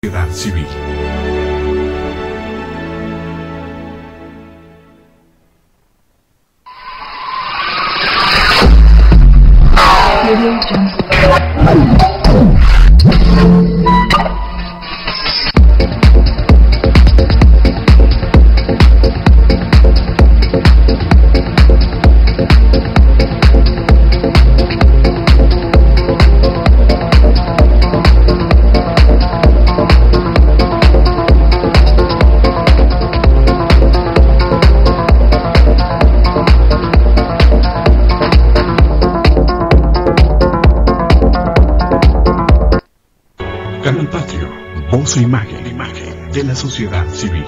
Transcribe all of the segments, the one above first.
sociedad civil. Canal Patrio, voz e imagen de la sociedad civil.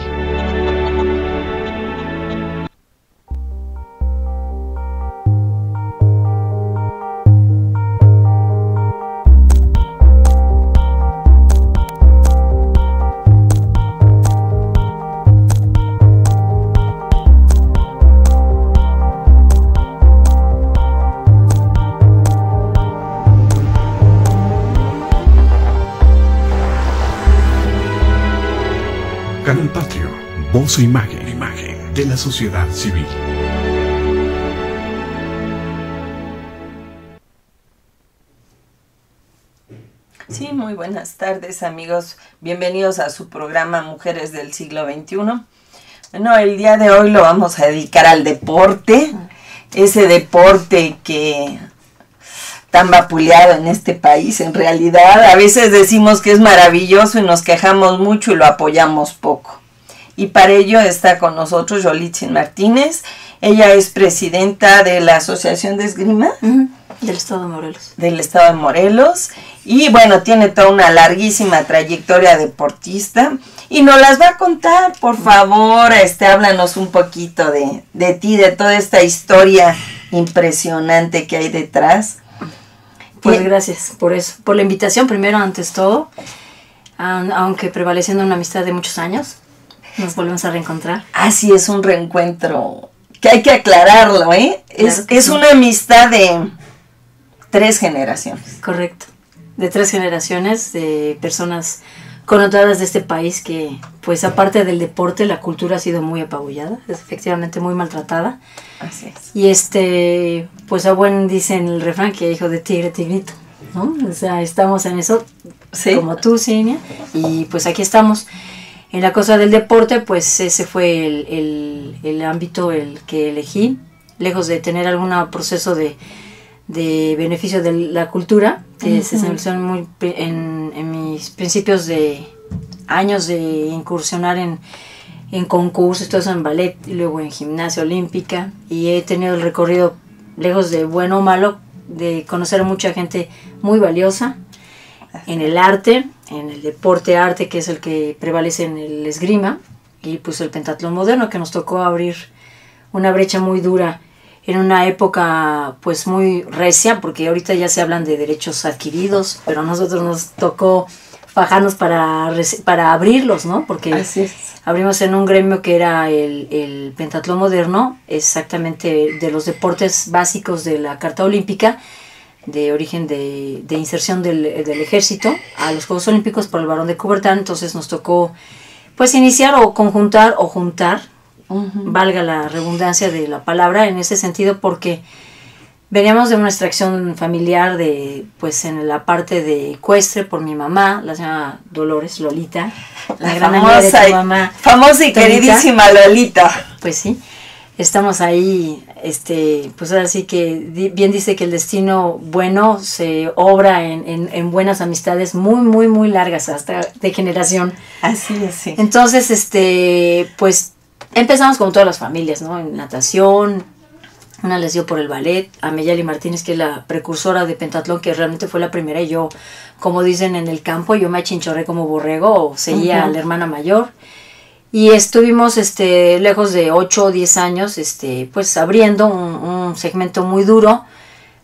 Canal Patrio, voz e imagen de la sociedad civil. Sí, muy buenas tardes, amigos. Bienvenidos a su programa Mujeres del Siglo XXI. Bueno, el día de hoy lo vamos a dedicar al deporte, ese deporte que tan vapuleado en este país, en realidad. A veces decimos que es maravilloso y nos quejamos mucho y lo apoyamos poco. Y para ello está con nosotros Yolitzin Martínez. Ella es presidenta de la Asociación de Esgrima. Del Estado de Morelos. Del Estado de Morelos. Y bueno, tiene toda una larguísima trayectoria deportista. Y nos las va a contar, por favor. Háblanos un poquito de ti, de toda esta historia impresionante que hay detrás. Pues gracias por eso, por la invitación primero, antes todo, aunque prevaleciendo una amistad de muchos años, nos volvemos a reencontrar. Así es, un reencuentro que hay que aclararlo, ¿eh? Claro Es sí. Una amistad de 3 generaciones. Correcto, de 3 generaciones de personas connotadas de este país que, pues aparte del deporte, la cultura ha sido muy apabullada, es efectivamente muy maltratada. Así es. Y pues a buen dicen el refrán que hijo de tigre, tigrito, ¿no? O sea, estamos en eso, ¿Sí? como tú, Cinia, y pues aquí estamos. En la cosa del deporte, pues ese fue el ámbito el que elegí, lejos de tener algún proceso de beneficio de la cultura, que se seleccionó muy en mis principios de años de incursionar en concursos, todo eso en ballet y luego en gimnasia olímpica, y he tenido el recorrido, lejos de bueno o malo, de conocer a mucha gente muy valiosa en el arte, en el deporte arte, que es el que prevalece en el esgrima, y pues el pentatlón moderno, que nos tocó abrir una brecha muy dura en una época pues muy recia, porque ahorita ya se hablan de derechos adquiridos, pero a nosotros nos tocó fajarnos para abrirlos, ¿no? Porque Así es. abrimos en un gremio que era el pentatlón moderno, exactamente de los deportes básicos de la Carta Olímpica, de origen de inserción del ejército a los Juegos Olímpicos por el Barón de Coubertin. Entonces nos tocó pues iniciar o conjuntar o juntar, valga la redundancia de la palabra en ese sentido, porque veníamos de una extracción familiar pues en la parte de ecuestre por mi mamá, la señora Dolores Lolita, la gran amiga de tu mamá. Famosa y queridísima Lolita. Pues sí, estamos ahí, pues ahora sí que bien dice que el destino bueno se obra en buenas amistades muy, muy, muy largas, hasta de generación. Así es, sí. Entonces, pues empezamos como todas las familias, ¿no? En natación. Una les dio por el ballet, a Meyali Martínez, que es la precursora de pentatlón, que realmente fue la primera, y yo, como dicen en el campo, yo me achinchorré como borrego, o seguía a la hermana mayor, y estuvimos lejos de 8 o 10 años, pues abriendo un segmento muy duro,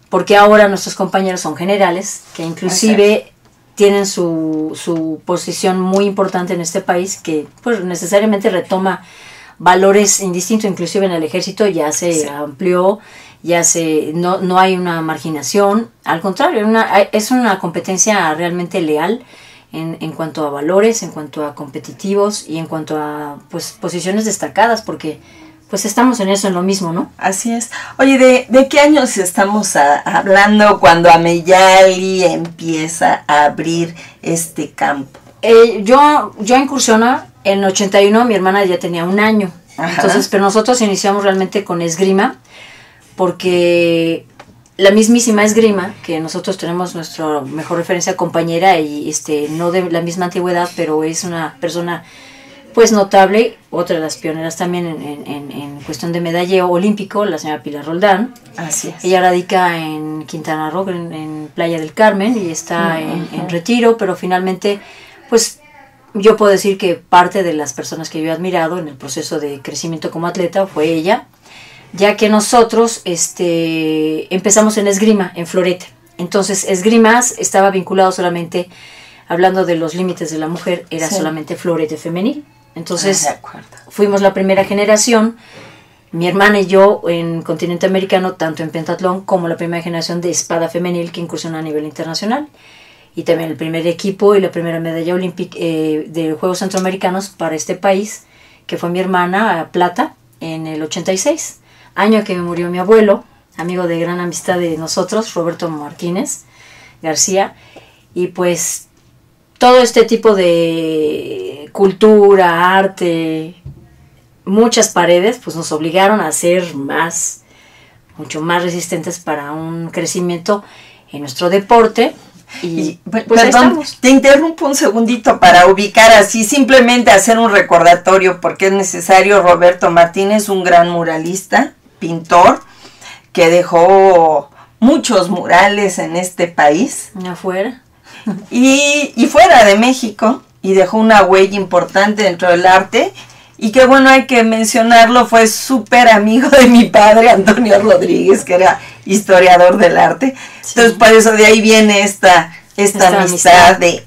porque ahora nuestros compañeros son generales, que inclusive tienen su posición muy importante en este país, que pues necesariamente retoma valores indistintos, inclusive en el ejército ya se amplió, no hay una marginación, al contrario, es una competencia realmente leal en cuanto a valores, en cuanto a competitivos y en cuanto a pues posiciones destacadas, porque pues estamos en eso, en lo mismo, ¿no? Así es. Oye, ¿de qué años estamos hablando cuando Ameyali empieza a abrir este campo? Yo incursiono en 81, mi hermana ya tenía 1 año. Ajá. Entonces, pero nosotros iniciamos realmente con esgrima, porque la mismísima esgrima, que nosotros tenemos nuestra mejor referencia compañera y no de la misma antigüedad, pero es una persona pues notable, otra de las pioneras también en cuestión de medalleo olímpico, la señora Pilar Roldán. Así es. Ella radica en Quintana Roo, en Playa del Carmen, y está en retiro, pero finalmente, pues yo puedo decir que parte de las personas que yo he admirado en el proceso de crecimiento como atleta fue ella, ya que nosotros empezamos en esgrima, en florete. Entonces, esgrimas estaba vinculado solamente, hablando de los límites de la mujer, era solamente florete femenil. Entonces, fuimos la primera generación, mi hermana y yo, en continente americano, tanto en pentatlón como la primera generación de espada femenil que incursionó a nivel internacional. Y también el primer equipo y la primera medalla olímpica de Juegos Centroamericanos para este país, que fue mi hermana, plata, en el 86. Año que me murió mi abuelo, amigo de gran amistad de nosotros, Roberto Martínez García, y pues todo este tipo de cultura, arte, muchas paredes, pues nos obligaron a ser mucho más resistentes para un crecimiento en nuestro deporte. Y pues perdón, te interrumpo un segundito para ubicar así, simplemente hacer un recordatorio, porque es necesario. Roberto Martínez, un gran muralista, pintor, que dejó muchos murales en este país. Afuera. Y fuera de México, y dejó una huella importante dentro del arte, y que bueno, hay que mencionarlo, fue súper amigo de mi padre, Antonio Rodríguez, que era historiador del arte. Sí. Entonces, por eso de ahí viene esta amistad de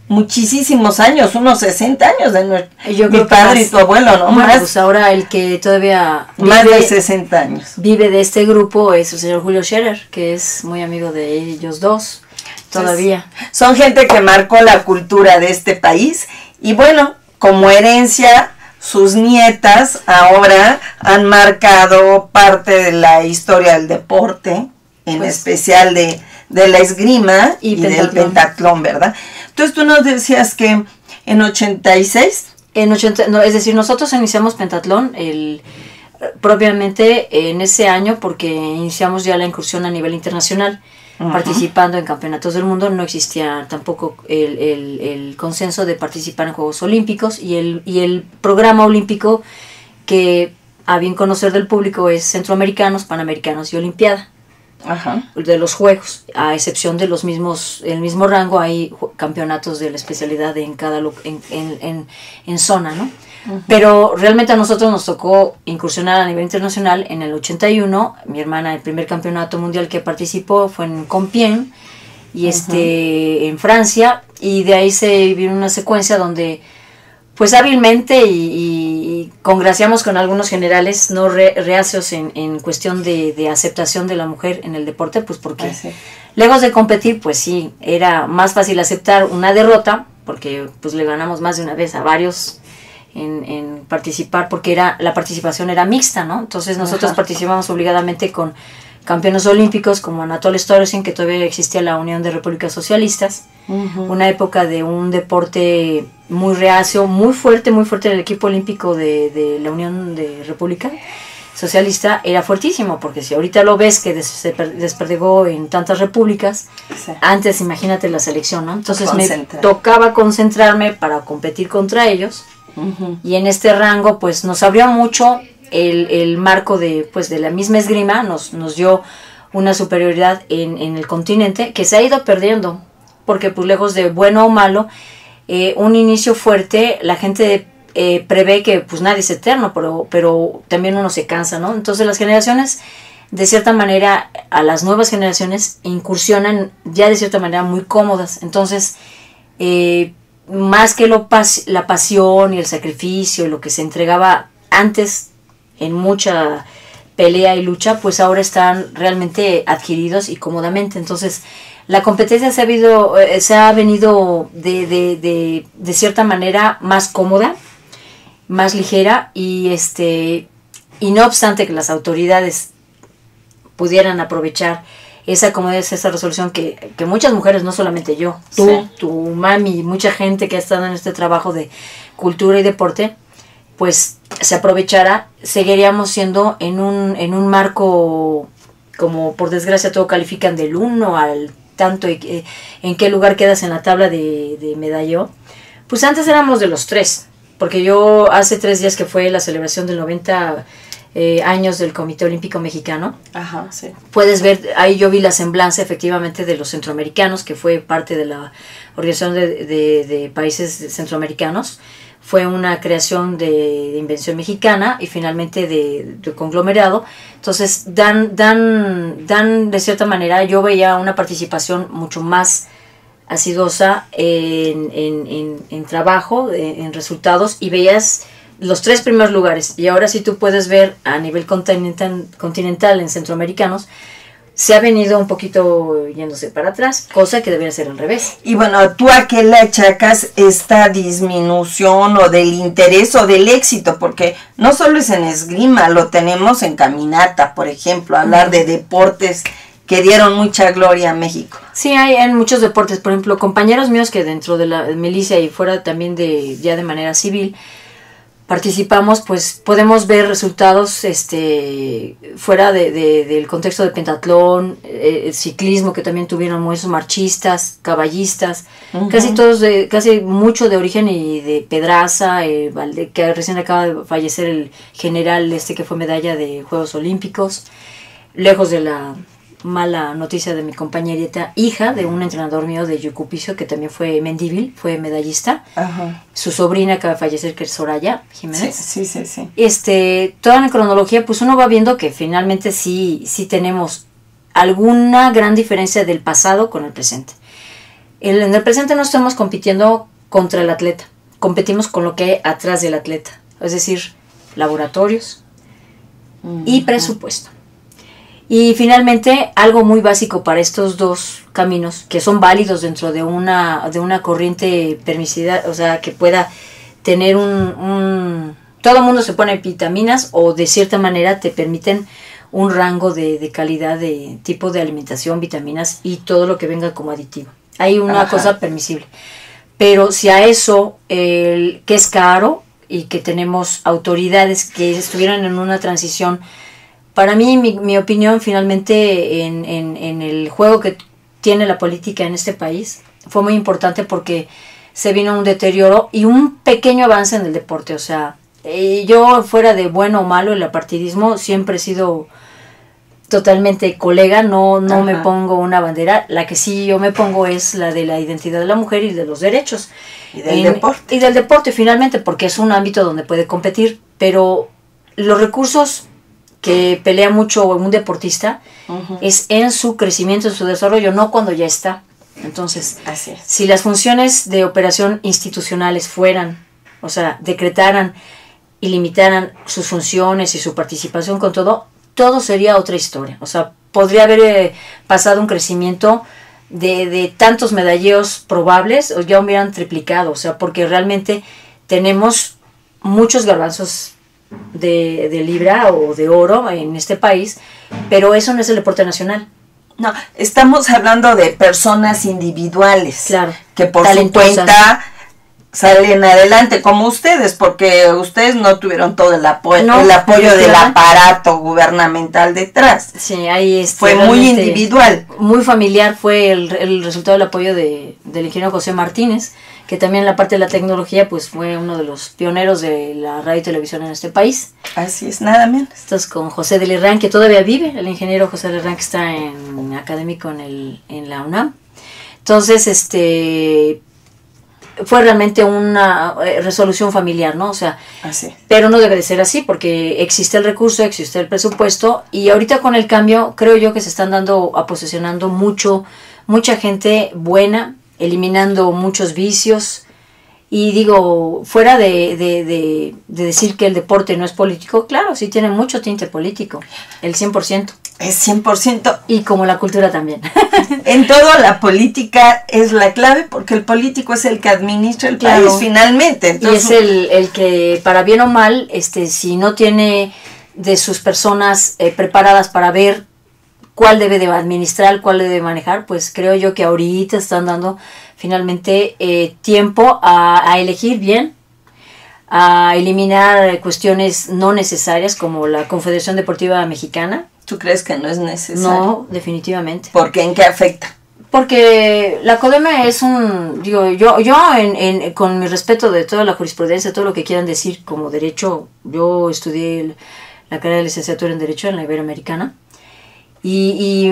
muchísimos años, unos 60 años de mi padre y tu abuelo, ¿no? Bueno, pues ahora el que todavía más de 60 años vive de este grupo es el señor Julio Scherer, que es muy amigo de ellos dos todavía. Entonces, son gente que marcó la cultura de este país, y bueno, como herencia, sus nietas ahora han marcado parte de la historia del deporte, en especial de la esgrima y del pentatlón, ¿verdad? Entonces tú nos decías que en 86... es decir, nosotros iniciamos pentatlón propiamente en ese año, porque iniciamos ya la incursión a nivel internacional. Participando en campeonatos del mundo. No existía tampoco el consenso de participar en Juegos Olímpicos, y el programa olímpico que a bien conocer del público es centroamericanos, panamericanos y olimpiada. De los juegos, a excepción de el mismo rango, hay campeonatos de la especialidad en cada en zona, ¿no? Pero realmente a nosotros nos tocó incursionar a nivel internacional en el 81. Mi hermana, el primer campeonato mundial que participó fue en Compiègne, y en Francia, y de ahí se vino una secuencia donde pues hábilmente y congraciamos con algunos generales no reacios en cuestión de aceptación de la mujer en el deporte, pues porque lejos de competir, pues sí, era más fácil aceptar una derrota, porque pues le ganamos más de una vez a varios en participar, porque la participación era mixta, ¿no? Entonces nosotros participamos obligadamente con campeones olímpicos como Anatole Storysin, que todavía existía la Unión de Repúblicas Socialistas, una época de un deporte muy reacio, muy fuerte el equipo olímpico de la Unión de República Socialista era fuertísimo, porque si ahorita lo ves que se desperdigó en tantas repúblicas, antes imagínate la selección, ¿no? Entonces me tocaba concentrarme para competir contra ellos, y en este rango pues nos abrió mucho el marco de la misma esgrima, nos dio una superioridad en el continente que se ha ido perdiendo, porque pues lejos de bueno o malo, un inicio fuerte, la gente prevé que pues nadie es eterno, pero también uno se cansa, ¿no? Entonces las generaciones, de cierta manera, a las nuevas generaciones incursionan ya de cierta manera muy cómodas. Entonces, más que la pasión y el sacrificio, lo que se entregaba antes en mucha pelea y lucha, pues ahora están realmente adquiridos y cómodamente. Entonces la competencia se ha venido de cierta manera más cómoda, más ligera, y no obstante que las autoridades pudieran aprovechar esa comodidad, esa resolución que muchas mujeres, no solamente yo, tú, sí, tu mami, mucha gente que ha estado en este trabajo de cultura y deporte, pues se aprovechara, seguiríamos siendo en un marco, como por desgracia todo califican del 1 al tanto, en qué lugar quedas en la tabla de medallero. Pues antes éramos de los 3, porque yo hace 3 días que fue la celebración del 90 años del Comité Olímpico Mexicano. Ajá, sí. Puedes ver, ahí yo vi la semblanza efectivamente de los centroamericanos, que fue parte de la Organización de Países Centroamericanos. Fue una creación de invención mexicana y finalmente de conglomerado. Entonces dan de cierta manera, yo veía una participación mucho más asiduosa en trabajo, en resultados, y veías los 3 primeros lugares. Y ahora sí tú puedes ver a nivel continental en centroamericanos, se ha venido un poquito yéndose para atrás, cosa que debería ser al revés. Y bueno, ¿tú a qué le achacas esta disminución o del interés o del éxito? Porque no solo es en esgrima, lo tenemos en caminata, por ejemplo, hablar de deportes que dieron mucha gloria a México. Sí, hay en muchos deportes, por ejemplo, compañeros míos que dentro de la milicia y fuera también ya de manera civil, participamos, pues podemos ver resultados fuera del contexto de pentatlón, el ciclismo, que también tuvieron muchos marchistas, caballistas, casi todos, casi mucho de origen y de Pedraza, que recién acaba de fallecer el general que fue medalla de Juegos Olímpicos, lejos de la mala noticia de mi compañerita, hija de un entrenador mío de Yucupicio, que también fue Mendívil, fue medallista. Ajá. Su sobrina acaba de fallecer, que es Soraya Jiménez. Sí. Toda la cronología, pues uno va viendo que finalmente sí tenemos alguna gran diferencia del pasado con el presente. En el presente no estamos compitiendo contra el atleta, competimos con lo que hay atrás del atleta, es decir, laboratorios y presupuesto. Y finalmente, algo muy básico para estos 2 caminos, que son válidos dentro de una corriente permisiva, o sea, que pueda tener todo el mundo se pone vitaminas, o de cierta manera te permiten un rango de calidad de tipo de alimentación, vitaminas y todo lo que venga como aditivo. Hay una cosa permisible. Pero si a eso, que es caro y que tenemos autoridades que estuvieran en una transición. Para mí, mi opinión, finalmente, en el juego que tiene la política en este país, fue muy importante porque se vino un deterioro y un pequeño avance en el deporte. O sea, yo, fuera de bueno o malo, el apartidismo, siempre he sido totalmente colega, no me pongo una bandera. La que sí yo me pongo es la de la identidad de la mujer y de los derechos. Y del deporte. Y del deporte, finalmente, porque es un ámbito donde puede competir, pero los recursos que pelea mucho un deportista es en su crecimiento, en su desarrollo, no cuando ya está. Entonces, así es. Si las funciones de operación institucionales fueran, o sea, decretaran y limitaran sus funciones y su participación con todo sería otra historia. O sea, podría haber pasado un crecimiento de tantos medalleos probables, o ya hubieran triplicado, o sea, porque realmente tenemos muchos garbanzos de libra o de oro en este país, pero eso no es el deporte nacional. No, estamos hablando de personas individuales, claro, que por su cuenta salen adelante, como ustedes, porque ustedes no tuvieron todo el apoyo del aparato gubernamental detrás. Sí, ahí fue muy individual. Muy familiar fue el resultado del apoyo del ingeniero José Martínez, que también en la parte de la tecnología pues fue uno de los pioneros de la radio y televisión en este país. Así es, nada menos. Entonces, con José de Lerrán, que todavía vive, el ingeniero José de Lerrán, que está en académico en la UNAM. Entonces, fue realmente una resolución familiar, ¿no? O sea, así. Pero no debe de ser así, porque existe el recurso, existe el presupuesto, y ahorita con el cambio creo yo que se están posesionando mucha gente buena, eliminando muchos vicios, Y digo, fuera de decir que el deporte no es político, claro, sí tiene mucho tinte político, el 100%. Es 100%. Y como la cultura también. En todo la política es la clave porque el político es el que administra el país finalmente. Entonces, y es el que, para bien o mal, si no tiene de sus personas preparadas para ver cuál debe de administrar, cuál debe de manejar, pues creo yo que ahorita están dando finalmente tiempo a elegir bien, a eliminar cuestiones no necesarias como la Confederación Deportiva Mexicana. ¿Tú crees que no es necesario? No, definitivamente. ¿Por qué? ¿En qué afecta? Porque la CODEME es yo con mi respeto de toda la jurisprudencia, todo lo que quieran decir como derecho, yo estudié la carrera de licenciatura en Derecho en la Iberoamericana, y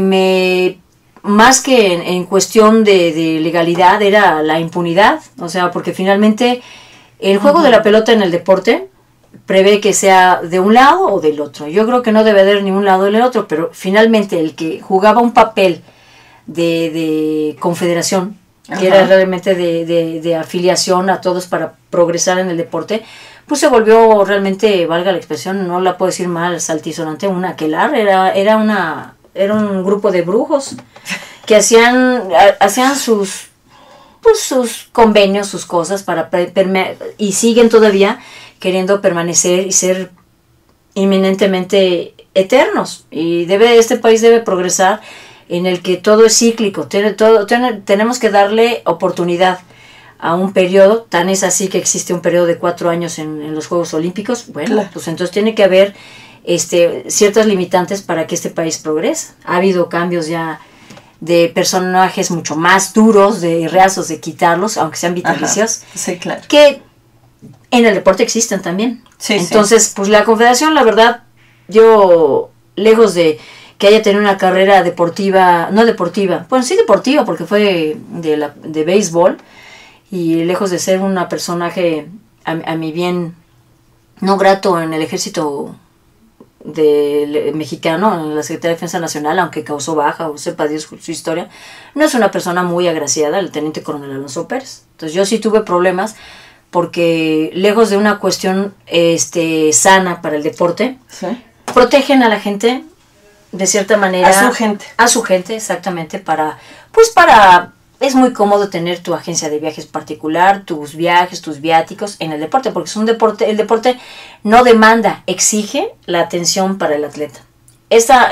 más que en cuestión de legalidad era la impunidad, o sea, porque finalmente el juego de la pelota en el deporte prevé que sea de un lado o del otro. Yo creo que no debe haber ni un lado ni el otro, pero finalmente el que jugaba un papel de confederación, que era realmente de afiliación a todos para progresar en el deporte, pues se volvió realmente, valga la expresión, no la puedo decir mal, saltisonante, una aquelarre, era un grupo de brujos que hacían sus convenios, sus cosas y siguen todavía queriendo permanecer y ser inminentemente eternos. Y este país debe progresar en el que todo es cíclico. Tenemos que darle oportunidad a un periodo, tan es así que existe un periodo de 4 años en los Juegos Olímpicos. Bueno, claro. Pues entonces tiene que haber ciertas limitantes para que este país progrese. Ha habido cambios ya de personajes mucho más duros, de reazos de quitarlos, aunque sean vitalicios. Sí, claro. Que en el deporte existen también. Sí, entonces, pues la Confederación, la verdad, yo, lejos de que haya tenido una carrera deportiva, no deportiva, bueno, sí deportiva, porque fue de béisbol, y lejos de ser una personaje, a mi bien, no grato en el ejército mexicano, en la Secretaría de Defensa Nacional, aunque causó baja, o sepa Dios su historia, no es una persona muy agraciada, el teniente coronel Alonso Pérez. Entonces yo sí tuve problemas, porque lejos de una cuestión sana para el deporte, ¿sí?, protegen a la gente de cierta manera. A su gente, exactamente, es muy cómodo tener tu agencia de viajes particular, tus viajes, tus viáticos en el deporte, porque es un deporte, el deporte no demanda, exige la atención para el atleta.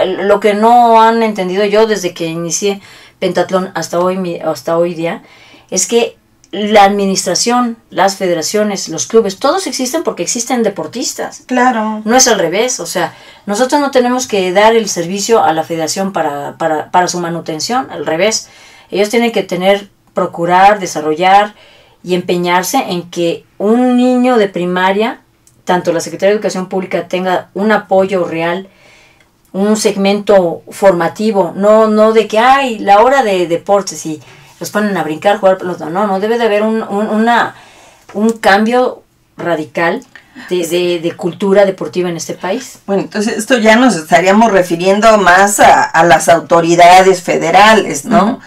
Lo que no han entendido yo desde que inicié pentatlón hasta hoy día, es que la administración, las federaciones, los clubes, todos existen porque existen deportistas. Claro. No es al revés, o sea, nosotros no tenemos que dar el servicio a la federación para su manutención, al revés. Ellos tienen que procurar, desarrollar y empeñarse en que un niño de primaria, tanto la Secretaría de Educación Pública tenga un apoyo real, un segmento formativo, no de que hay la hora de deportes y los ponen a brincar, jugar pelota. No, debe de haber un cambio radical de cultura deportiva en este país. Bueno, entonces esto ya nos estaríamos refiriendo más a las autoridades federales, ¿no?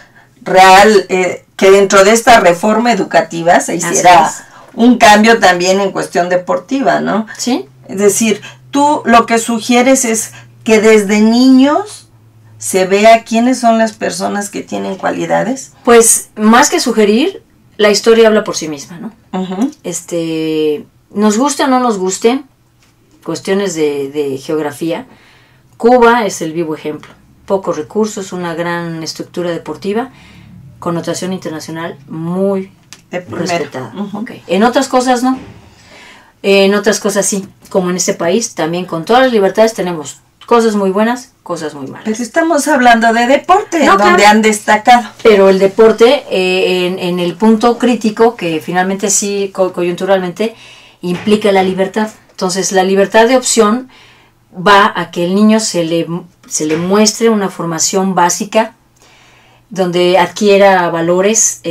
Real, que dentro de esta reforma educativa se hiciera un cambio también en cuestión deportiva, ¿no? Sí. Es decir, tú lo que sugieres es que desde niños se vea quiénes son las personas que tienen cualidades. Pues más que sugerir, la historia habla por sí misma, ¿no? Uh-huh. Nos guste o no nos guste, cuestiones de geografía, Cuba es el vivo ejemplo. Pocos recursos, una gran estructura deportiva, connotación internacional muy respetada. Uh-huh. Okay. En otras cosas no. En otras cosas sí. Como en este país, también con todas las libertades tenemos cosas muy buenas, cosas muy malas. Pero estamos hablando de deporte, donde han destacado. Pero el deporte, en el punto crítico, que finalmente sí, coyunturalmente, implica la libertad. Entonces, la libertad de opción va a que el niño se le muestre una formación básica, donde adquiera valores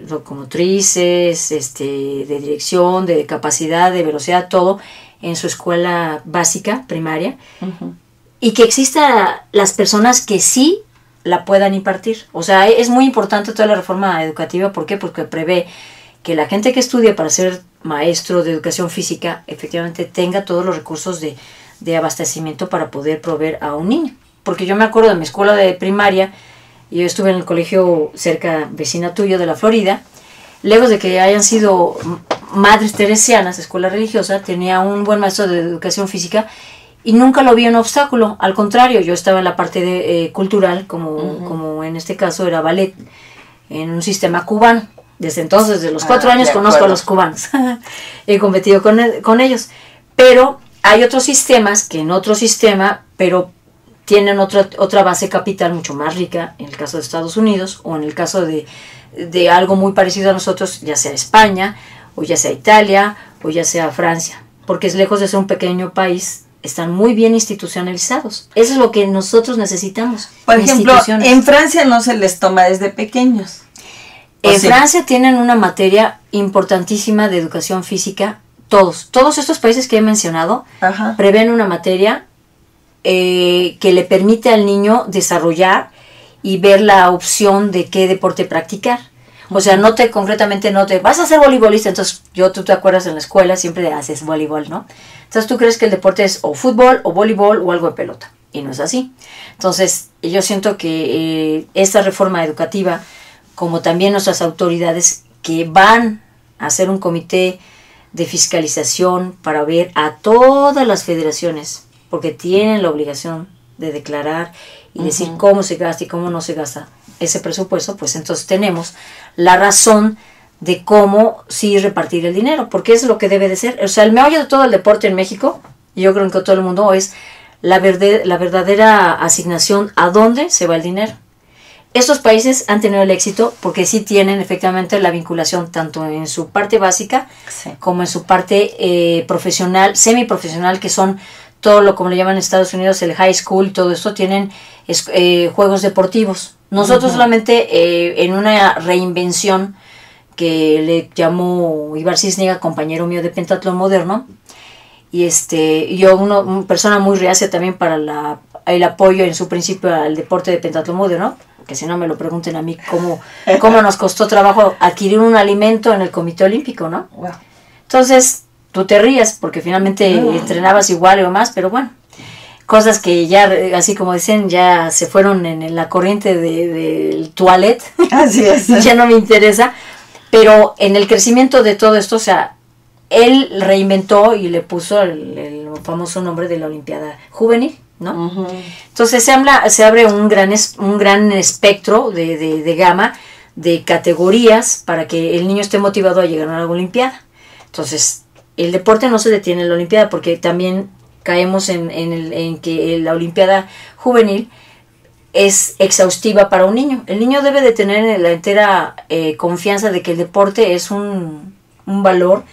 locomotrices, de dirección, de capacidad, de velocidad, todo, en su escuela básica, primaria. Uh-huh. Y que existan las personas que sí la puedan impartir. O sea, es muy importante toda la reforma educativa. ¿Por qué? Porque prevé que la gente que estudia para ser maestro de educación física efectivamente tenga todos los recursos de abastecimiento para poder proveer a un niño. Porque yo me acuerdo de mi escuela de primaria, y yo estuve en el colegio cerca, vecina tuyo, de la Florida. Lejos de que hayan sido madres teresianas, escuela religiosa, tenía un buen maestro de educación física y nunca lo vi un obstáculo. Al contrario, yo estaba en la parte cultural, como en este caso era ballet, en un sistema cubano. Desde entonces, desde los 4 años, conozco a los cubanos. He competido con ellos. Pero hay otros sistemas que en otro sistema, pero tienen otra base capital mucho más rica, en el caso de Estados Unidos, o en el caso de algo muy parecido a nosotros, ya sea España, o ya sea Italia, o ya sea Francia. Porque es lejos de ser un pequeño país, están muy bien institucionalizados. Eso es lo que nosotros necesitamos. Por ejemplo, en Francia no se les toma desde pequeños. En Francia tienen una materia importantísima de educación física. Todos estos países que he mencionado prevén una materia que le permite al niño desarrollar y ver la opción de qué deporte practicar. O sea, concretamente no te vas a ser voleibolista, entonces tú te acuerdas en la escuela siempre haces voleibol, ¿no? Entonces tú crees que el deporte es o fútbol o voleibol o algo de pelota, y no es así. Entonces yo siento que esta reforma educativa, como también nuestras autoridades que van a hacer un comité de fiscalización para ver a todas las federaciones, porque tienen la obligación de declarar y decir cómo se gasta y cómo no se gasta ese presupuesto, pues entonces tenemos la razón de cómo sí repartir el dinero, porque es lo que debe de ser. O sea, el meollo de todo el deporte en México, y yo creo que todo el mundo, es la verdadera asignación a dónde se va el dinero. Estos países han tenido el éxito porque sí tienen efectivamente la vinculación tanto en su parte básica como en su parte profesional, semiprofesional, que son todo lo como le llaman en Estados Unidos el high school, todo esto tienen juegos deportivos. Nosotros solamente en una reinvención que le llamó Ibar Cisniega, compañero mío de pentatlón moderno, y yo una persona muy reacia también para el apoyo en su principio al deporte de pentatlón moderno, que si no me lo pregunten a mí cómo nos costó trabajo adquirir un alimento en el Comité Olímpico, ¿no? Wow. Entonces tú te rías porque finalmente entrenabas igual o más, pero bueno, cosas que ya, así como dicen, ya se fueron en la corriente del toilet. Así es. Ya no me interesa, pero en el crecimiento de todo esto, o sea, él reinventó y le puso el famoso nombre de la Olimpiada Juvenil, ¿no? Entonces se abre un gran espectro de gama de categorías para que el niño esté motivado a llegar a una Olimpiada. Entonces el deporte no se detiene en la Olimpiada, porque también caemos en que la Olimpiada Juvenil es exhaustiva para un niño. El niño debe de tener la entera confianza de que el deporte es un valor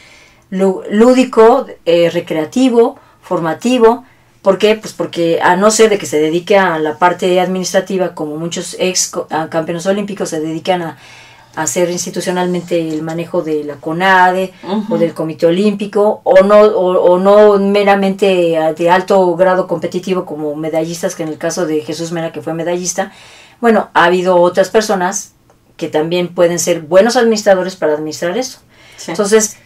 lúdico, recreativo, formativo. ¿Por qué? Pues porque a no ser de que se dedique a la parte administrativa, como muchos ex campeones olímpicos se dedican a hacer institucionalmente el manejo de la CONADE o del Comité Olímpico, o no meramente de alto grado competitivo como medallistas, que en el caso de Jesús Mena, que fue medallista. Bueno, ha habido otras personas que también pueden ser buenos administradores para administrar esto. Sí. Entonces,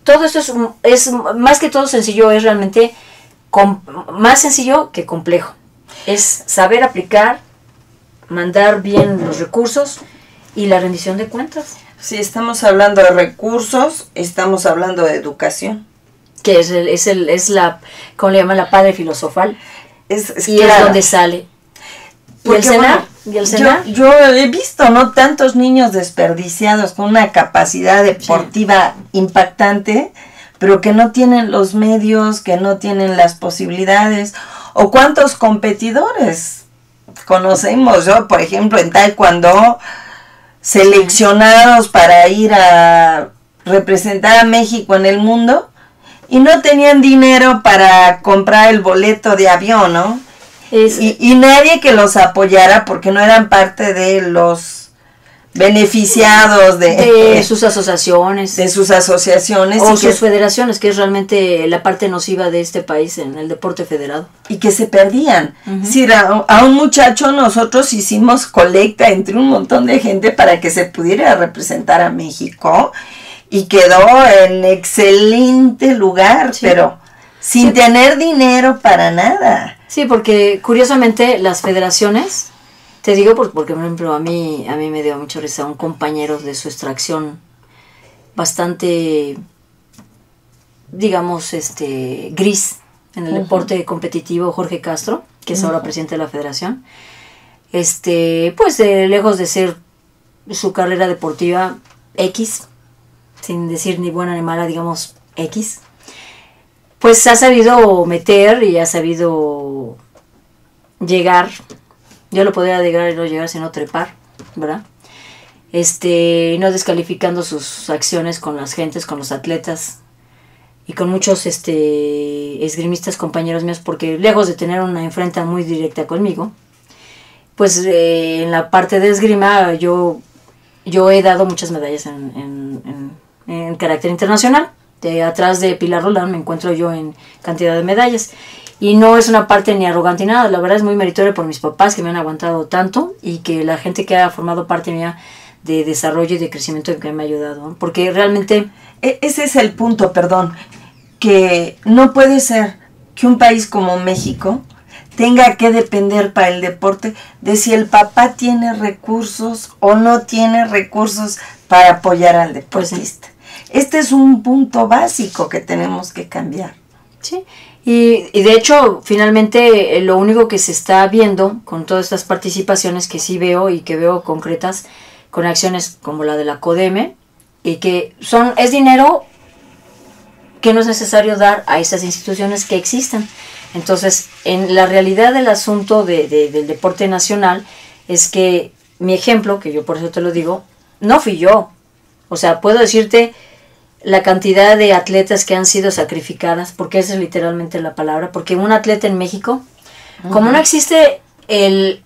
todo esto es más que todo sencillo, es realmente más sencillo que complejo. Es saber aplicar, mandar bien los recursos y la rendición de cuentas. Sí, estamos hablando de recursos, estamos hablando de educación. Que es la, ¿cómo le llaman? La padre filosofal. Y claro, es donde sale. Porque, ¿Y el cenar? Yo he visto, ¿no?, tantos niños desperdiciados con una capacidad deportiva impactante, pero que no tienen los medios, que no tienen las posibilidades. O cuántos competidores conocemos. Yo, por ejemplo, en taekwondo, seleccionados para ir a representar a México en el mundo y no tenían dinero para comprar el boleto de avión, ¿no? Y nadie que los apoyara porque no eran parte de los beneficiados de sus asociaciones. De sus asociaciones. O sus federaciones, que es realmente la parte nociva de este país en el deporte federado. Y que se perdían. Si a un muchacho nosotros hicimos colecta entre un montón de gente para que se pudiera representar a México. y quedó en excelente lugar, sí, pero sin tener dinero para nada. Sí, porque curiosamente las federaciones, te digo porque por ejemplo a mí me dio mucho risa un compañero de su extracción bastante, digamos, gris en el deporte competitivo, Jorge Castro, que es ahora presidente de la federación. Pues lejos de ser su carrera deportiva X, sin decir ni buena ni mala, digamos X, pues ha sabido meter y ha sabido llegar. Yo lo podría llegar y no llegar sino trepar, ¿verdad? No descalificando sus acciones con las gentes, con los atletas y con muchos esgrimistas compañeros míos, porque lejos de tener una enfrenta muy directa conmigo, pues en la parte de esgrima yo he dado muchas medallas en carácter internacional. Atrás de Pilar Roldán me encuentro yo en cantidad de medallas. Y no es una parte ni arrogante ni nada, la verdad es muy meritorio por mis papás que me han aguantado tanto y que la gente que ha formado parte mía de desarrollo y de crecimiento que me ha ayudado, ¿no? Porque realmente... Ese es el punto, perdón, que no puede ser que un país como México tenga que depender para el deporte de si el papá tiene recursos o no tiene recursos para apoyar al deportista. Pues sí. Este es un punto básico que tenemos que cambiar. Sí, y de hecho, finalmente, lo único que se está viendo con todas estas participaciones que sí veo y que veo concretas con acciones como la de la CODEME, y que es dinero que no es necesario dar a esas instituciones que existen. Entonces, en la realidad del asunto del deporte nacional es que mi ejemplo, que yo por eso te lo digo, no fui yo. O sea, puedo decirte la cantidad de atletas que han sido sacrificadas, porque esa es literalmente la palabra, porque un atleta en México, como no existe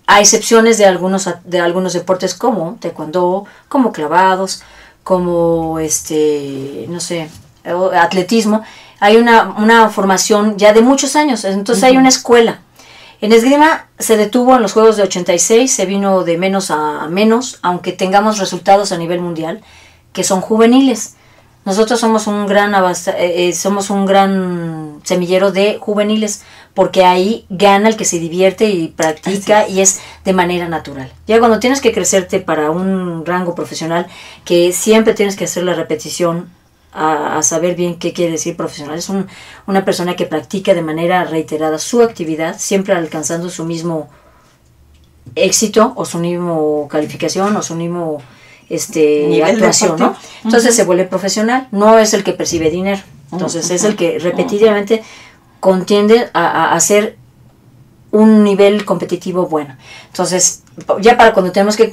a excepciones de algunos deportes como taekwondo, como clavados, como no sé, atletismo, hay una formación ya de muchos años, entonces hay una escuela. En esgrima se detuvo en los Juegos de 86, se vino de menos a menos, aunque tengamos resultados a nivel mundial que son juveniles. Nosotros somos un gran semillero de juveniles, porque ahí gana el que se divierte y practica y es de manera natural. Ya cuando tienes que crecerte para un rango profesional, que siempre tienes que hacer la repetición a saber bien qué quiere decir profesional, es una persona que practica de manera reiterada su actividad, siempre alcanzando su mismo éxito o su mismo calificación o su mismo actuación, ¿no? Entonces se vuelve profesional, no es el que percibe dinero, entonces es el que repetidamente contiende a hacer un nivel competitivo bueno. Entonces, ya para cuando tenemos que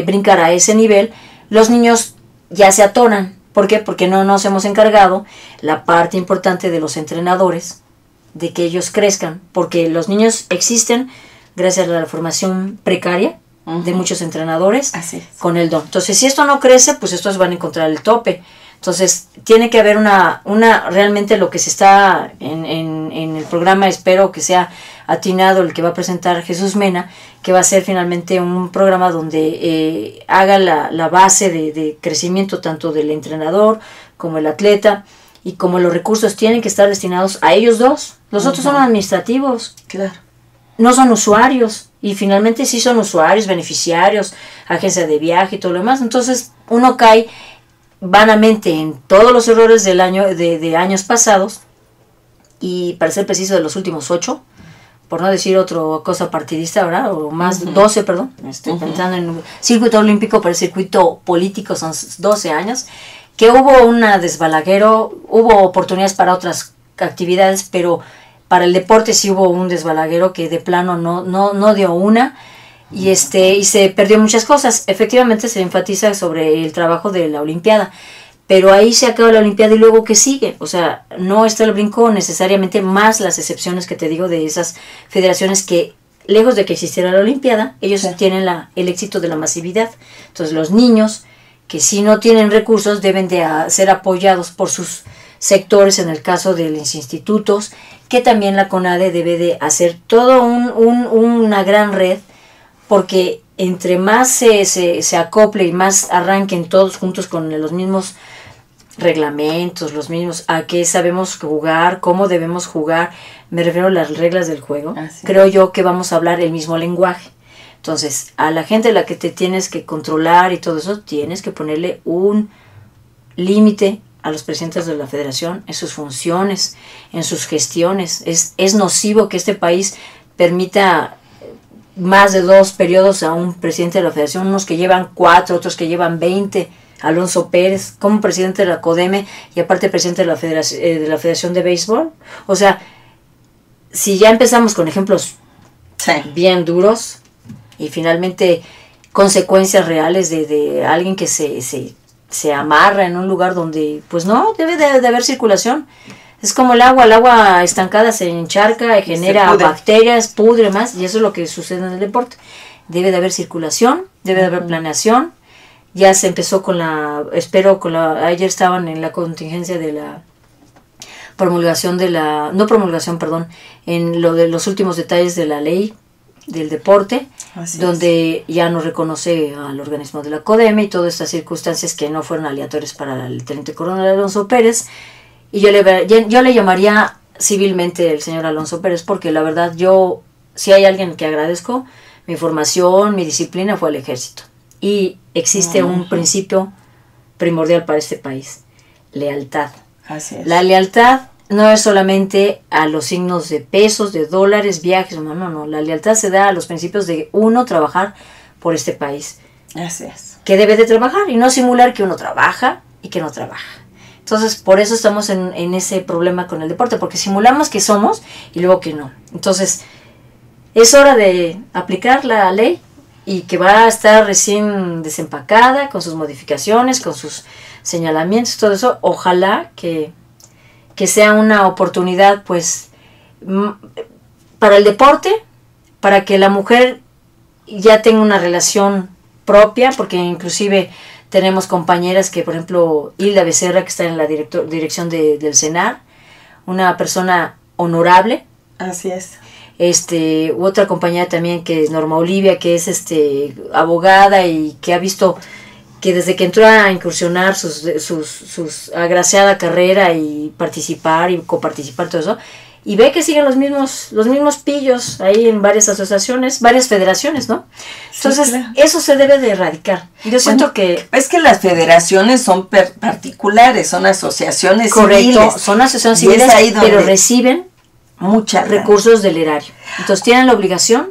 brincar a ese nivel, los niños ya se atoran. ¿Por qué? Porque no nos hemos encargado la parte importante de los entrenadores, de que ellos crezcan, porque los niños existen gracias a la formación precaria de muchos entrenadores con el don. Entonces, si esto no crece, pues estos van a encontrar el tope. Entonces, tiene que haber realmente lo que se está en el programa, espero que sea atinado el que va a presentar Jesús Mena, que va a ser finalmente un programa donde haga la base de crecimiento tanto del entrenador como el atleta, y como los recursos tienen que estar destinados a ellos dos. Los otros son administrativos. Claro. No son usuarios, y finalmente sí son usuarios, beneficiarios, agencia de viaje y todo lo demás. Entonces uno cae vanamente en todos los errores del año de años pasados, y para ser preciso de los últimos 8, por no decir otra cosa partidista, ¿verdad? O más, 12, perdón. Estoy pensando en el circuito olímpico, pero el circuito político son 12 años, que hubo una desbalaguero, hubo oportunidades para otras actividades, pero para el deporte sí hubo un desbalaguero que de plano no dio una, y se perdió muchas cosas. Efectivamente se enfatiza sobre el trabajo de la Olimpiada, pero ahí se acaba la Olimpiada y luego ¿qué sigue? O sea, no está el brinco necesariamente, más las excepciones que te digo de esas federaciones que, lejos de que existiera la Olimpiada, ellos tienen el éxito de la masividad. Entonces los niños que si no tienen recursos deben de ser apoyados por sus sectores, en el caso de los institutos, que también la CONADE debe de hacer todo una gran red, porque entre más se acople y más arranquen todos juntos con los mismos reglamentos, los mismos, a qué sabemos jugar, cómo debemos jugar, me refiero a las reglas del juego. Creo yo que vamos a hablar el mismo lenguaje. Entonces, a la gente a la que te tienes que controlar y todo eso, tienes que ponerle un límite a los presidentes de la federación en sus funciones, en sus gestiones. Es nocivo que este país permita más de 2 periodos a un presidente de la federación, unos que llevan 4, otros que llevan 20. Alonso Pérez, como presidente de la CODEME y aparte presidente de la Federación de Béisbol. O sea, si ya empezamos con ejemplos bien duros y finalmente consecuencias reales de alguien que se amarra en un lugar donde, pues no, debe de haber circulación. Es como el agua estancada se encharca y genera bacterias, pudre más, y eso es lo que sucede en el deporte. Debe de haber circulación, debe de haber planeación. Ya se empezó ayer estaban en la contingencia de la en lo de los últimos detalles de la ley del deporte, donde ya no reconoce al organismo de la CODEME y todas estas circunstancias que no fueron aleatorias para el teniente coronel Alonso Pérez. Y yo le llamaría civilmente el señor Alonso Pérez, porque la verdad si hay alguien que agradezco, mi formación, mi disciplina fue el ejército. Y existe un principio primordial para este país: lealtad. Así es. La lealtad no es solamente a los signos de pesos, de dólares, viajes, no. La lealtad se da a los principios de uno trabajar por este país. Así es. Que debe de trabajar y no simular que uno trabaja y que no trabaja. Entonces, por eso estamos en ese problema con el deporte, porque simulamos que somos y luego que no. Entonces, es hora de aplicar la ley, y que va a estar recién desempacada, con sus modificaciones, con sus señalamientos, todo eso. Ojalá que sea una oportunidad, pues, para el deporte, para que la mujer ya tenga una relación propia, porque inclusive tenemos compañeras que, por ejemplo, Hilda Becerra, que está en la dirección del CENAR, una persona honorable. Así es. Otra compañera también, que es Norma Olivia, que es abogada y que ha visto que desde que entró a incursionar sus agraciada carrera y participar y coparticipar, todo eso, y ve que siguen los mismos pillos ahí en varias asociaciones, varias federaciones, ¿no? Entonces, sí, claro, eso se debe de erradicar. Yo siento que... Es que las federaciones son particulares, son asociaciones civiles. Correcto, son asociaciones civiles, pero reciben muchos recursos del erario. Entonces tienen la obligación,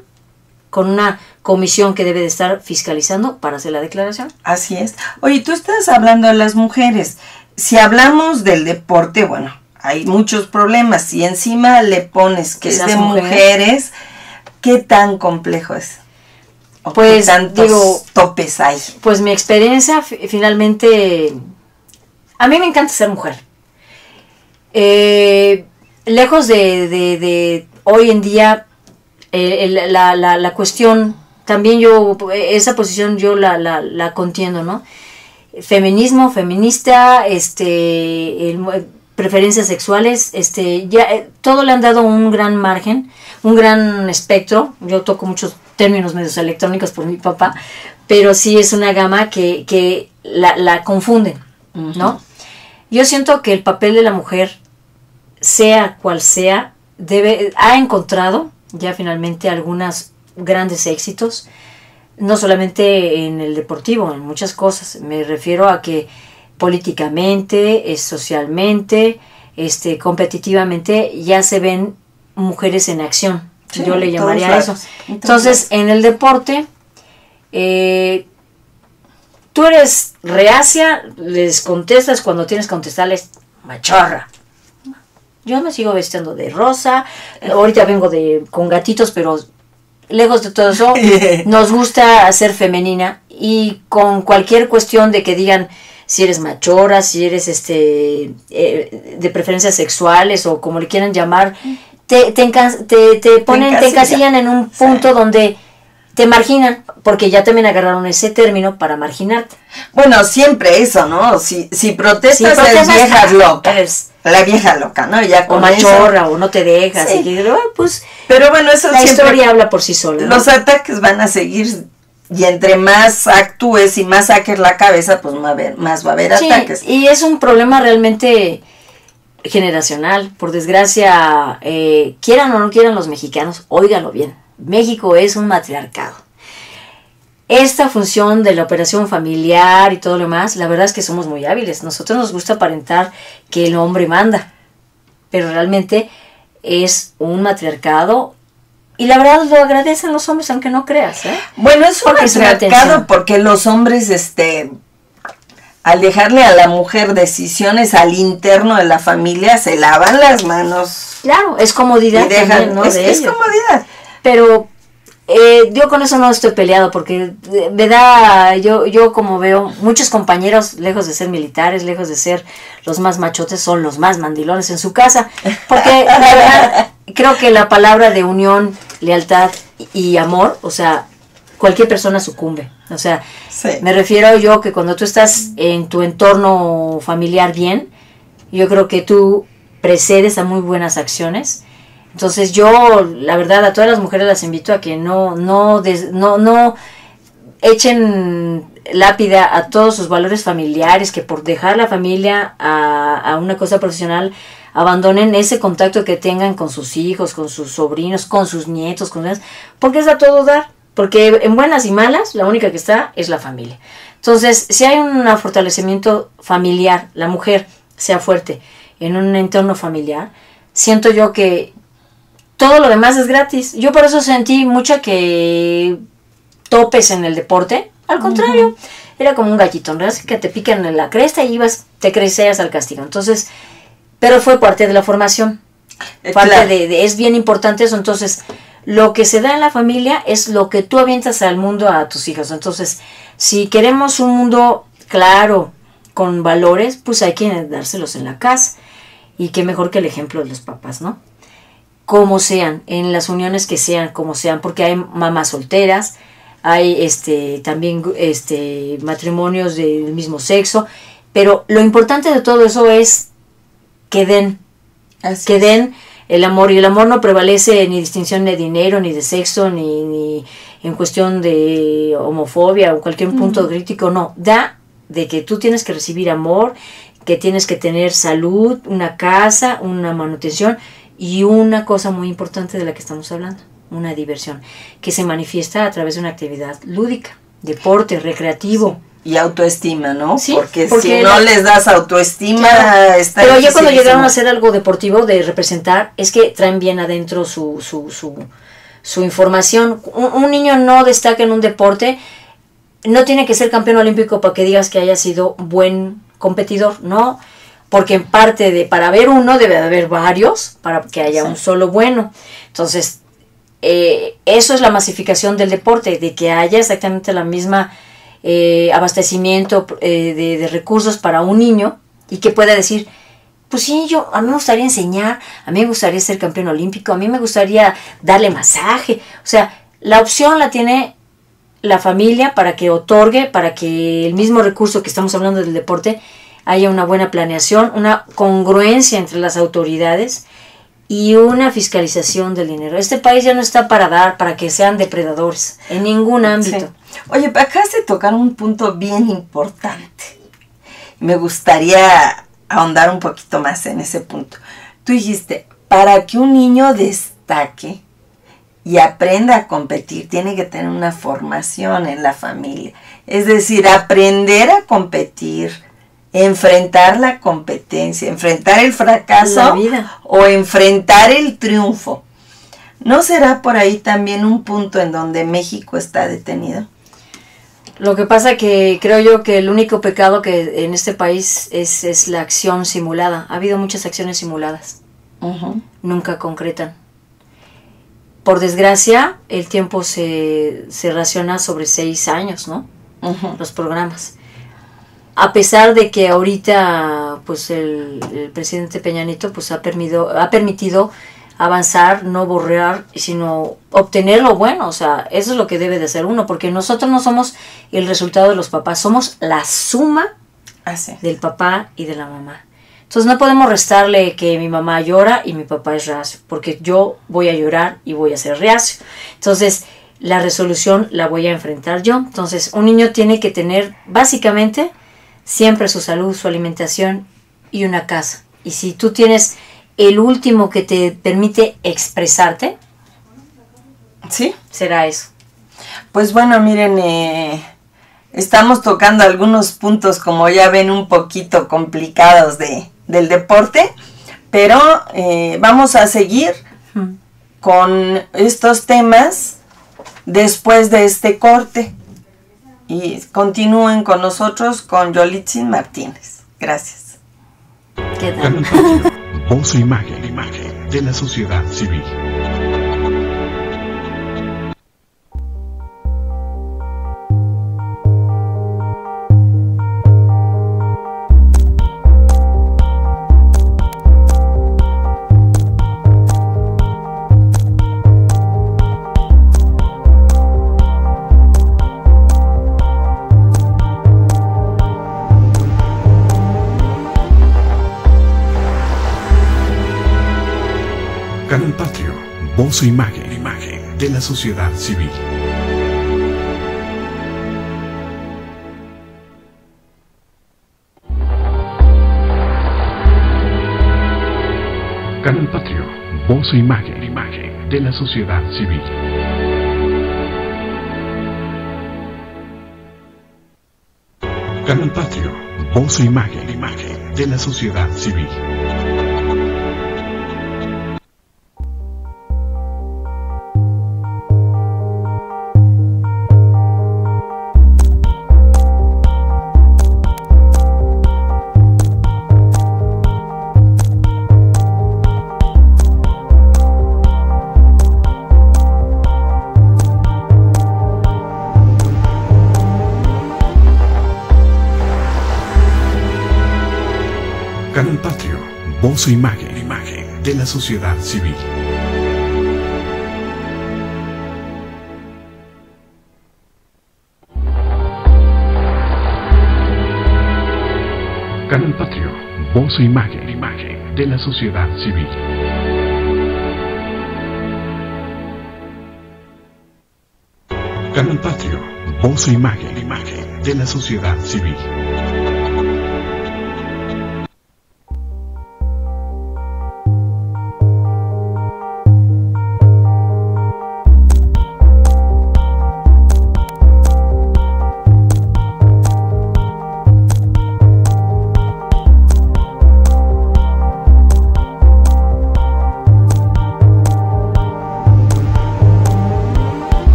con una comisión que debe de estar fiscalizando para hacer la declaración. Así es. Oye, tú estás hablando de las mujeres. Si hablamos del deporte, bueno, hay muchos problemas. Si encima le pones que es de mujeres, ¿qué tan complejo es? Pues, ¿qué tantos topes hay? Pues mi experiencia, finalmente, a mí me encanta ser mujer. Lejos de hoy en día, la cuestión, también esa posición yo la contiendo, ¿no? Feminismo, feminista, preferencias sexuales, todo le han dado un gran margen, un gran espectro. Yo toco muchos términos medios electrónicos por mi papá, pero sí es una gama que la confunden, ¿no? Yo siento que el papel de la mujer, sea cual sea, ha encontrado ya finalmente algunos grandes éxitos, no solamente en el deportivo, en muchas cosas. Me refiero a que políticamente, socialmente, competitivamente, ya se ven mujeres en acción. Sí, yo le llamaría eso. Entonces, en el deporte, tú eres reacia, les contestas cuando tienes que contestarles, machorra. Yo me sigo vestiendo de rosa, ahorita vengo con gatitos, pero lejos de todo eso, nos gusta ser femenina, y con cualquier cuestión de que digan si eres machorra, si eres de preferencias sexuales o como le quieran llamar, te encasillan en un punto donde te marginan, porque ya también agarraron ese término para marginarte. Bueno, siempre eso, ¿no? Si protestas, es viejas locas. La vieja loca, ¿no? Ya o machorra, o no te dejas. Sí. Y pues, pero bueno, eso la historia habla por sí sola, ¿no? Los ataques van a seguir Y entre más actúes y más saques la cabeza, pues más va a haber ataques. Y es un problema realmente generacional. Por desgracia, quieran o no quieran los mexicanos, óiganlo bien. México es un matriarcado. Esta función de la operación familiar y todo lo demás, la verdad es que somos muy hábiles. Nosotros nos gusta aparentar que el hombre manda, pero realmente es un matriarcado. Y la verdad lo agradecen los hombres, aunque no creas, ¿eh? Bueno, es un matriarcado porque los hombres, al dejarle a la mujer decisiones al interno de la familia, se lavan las manos. Claro, es comodidad también, ¿no? Es comodidad. Pero yo con eso no estoy peleado, porque me da, yo como veo, muchos compañeros, lejos de ser militares, lejos de ser los más machotes, son los más mandilones en su casa, porque la verdad, creo que la palabra de unión, lealtad y amor, o sea, cualquier persona sucumbe. O sea, sí. Me refiero yo que cuando tú estás en tu entorno familiar bien, yo creo que tú precedes a muy buenas acciones. Entonces yo, la verdad, a todas las mujeres las invito a que no echen lápida a todos sus valores familiares, que por dejar la familia a una cosa profesional, abandonen ese contacto que tengan con sus hijos, con sus sobrinos, con sus nietos, porque es a todo dar. Porque en buenas y malas, la única que está es la familia. Entonces, si hay un fortalecimiento familiar, la mujer sea fuerte en un entorno familiar, siento yo que todo lo demás es gratis. Yo por eso sentí mucho que topes en el deporte. Al contrario, era como un gallito, ¿no? Que te pican en la cresta y te crecías al castigo. Entonces, pero fue parte de la formación. Parte es bien importante eso. Entonces, lo que se da en la familia es lo que tú avientas al mundo a tus hijos. Entonces, si queremos un mundo claro, con valores, pues hay que dárselos en la casa. Y qué mejor que el ejemplo de los papás, ¿no? Como sean, en las uniones que sean, como sean, porque hay mamás solteras, hay también matrimonios del mismo sexo, pero lo importante de todo eso es que den, el amor, y el amor no prevalece ni distinción de dinero, ni de sexo, ni en cuestión de homofobia o cualquier punto crítico, no, da de que tú tienes que recibir amor, que tienes que tener salud, una casa, una manutención y una cosa muy importante de la que estamos hablando, una diversión, que se manifiesta a través de una actividad lúdica, deporte, recreativo. Sí. Y autoestima, ¿no? Sí, porque si no les das autoestima, claro. está pero ya cuando llegaron a hacer algo deportivo, de representar, es que traen bien adentro su información. Un niño no destaca en un deporte, no tiene que ser campeón olímpico para que digas que haya sido buen competidor, no, porque en parte para haber uno debe de haber varios para que haya un solo bueno. Entonces, eso es la masificación del deporte, de que haya exactamente la misma abastecimiento de recursos para un niño y que pueda decir, pues sí, a mí me gustaría enseñar, a mí me gustaría ser campeón olímpico, a mí me gustaría darle masaje. O sea, la opción la tiene la familia para que otorgue, para que el mismo recurso que estamos hablando del deporte haya una buena planeación, una congruencia entre las autoridades y una fiscalización del dinero. Este país ya no está para dar, para que sean depredadores, en ningún ámbito. Sí. Oye, acabas de tocar un punto bien importante. Me gustaría ahondar un poquito más en ese punto. Tú dijiste, para que un niño destaque y aprenda a competir, tiene que tener una formación en la familia. Es decir, aprender a competir, enfrentar la competencia, enfrentar el fracaso, la vida, o enfrentar el triunfo. ¿No será por ahí también un punto en donde México está detenido? Lo que pasa que creo yo que el único pecado que en este país es la acción simulada. Ha habido muchas acciones simuladas. Nunca concretan. Por desgracia, el tiempo se raciona sobre 6 años, ¿no? Los programas. A pesar de que ahorita pues el presidente Peña Nieto pues ha permitido avanzar, no borrar, sino obtener lo bueno. O sea, eso es lo que debe de hacer uno, porque nosotros no somos el resultado de los papás, somos la suma del papá y de la mamá. Entonces no podemos restarle que mi mamá llora y mi papá es reacio, porque yo voy a llorar y voy a ser reacio. Entonces, la resolución la voy a enfrentar yo. Entonces, un niño tiene que tener básicamente siempre su salud, su alimentación y una casa. Y si tú tienes el último que te permite expresarte, ¿sí? Será eso. Pues bueno, miren, estamos tocando algunos puntos, como ya ven, un poquito complicados del deporte, pero vamos a seguir con estos temas después de este corte. Y continúen con nosotros con Yolitzin Martínez. Gracias. ¿Qué tal? Canal Patrio, voz e imagen de la sociedad civil. Canal Patrio, voz e imagen de la sociedad civil. Canal Patrio, voz e imagen de la sociedad civil. Canal Patrio, voz e imagen de la sociedad civil. Canal Patrio, voz e imagen de la sociedad civil. Canal Patrio, voz e imagen de la sociedad civil. Canal Patrio, voz e imagen de la sociedad civil.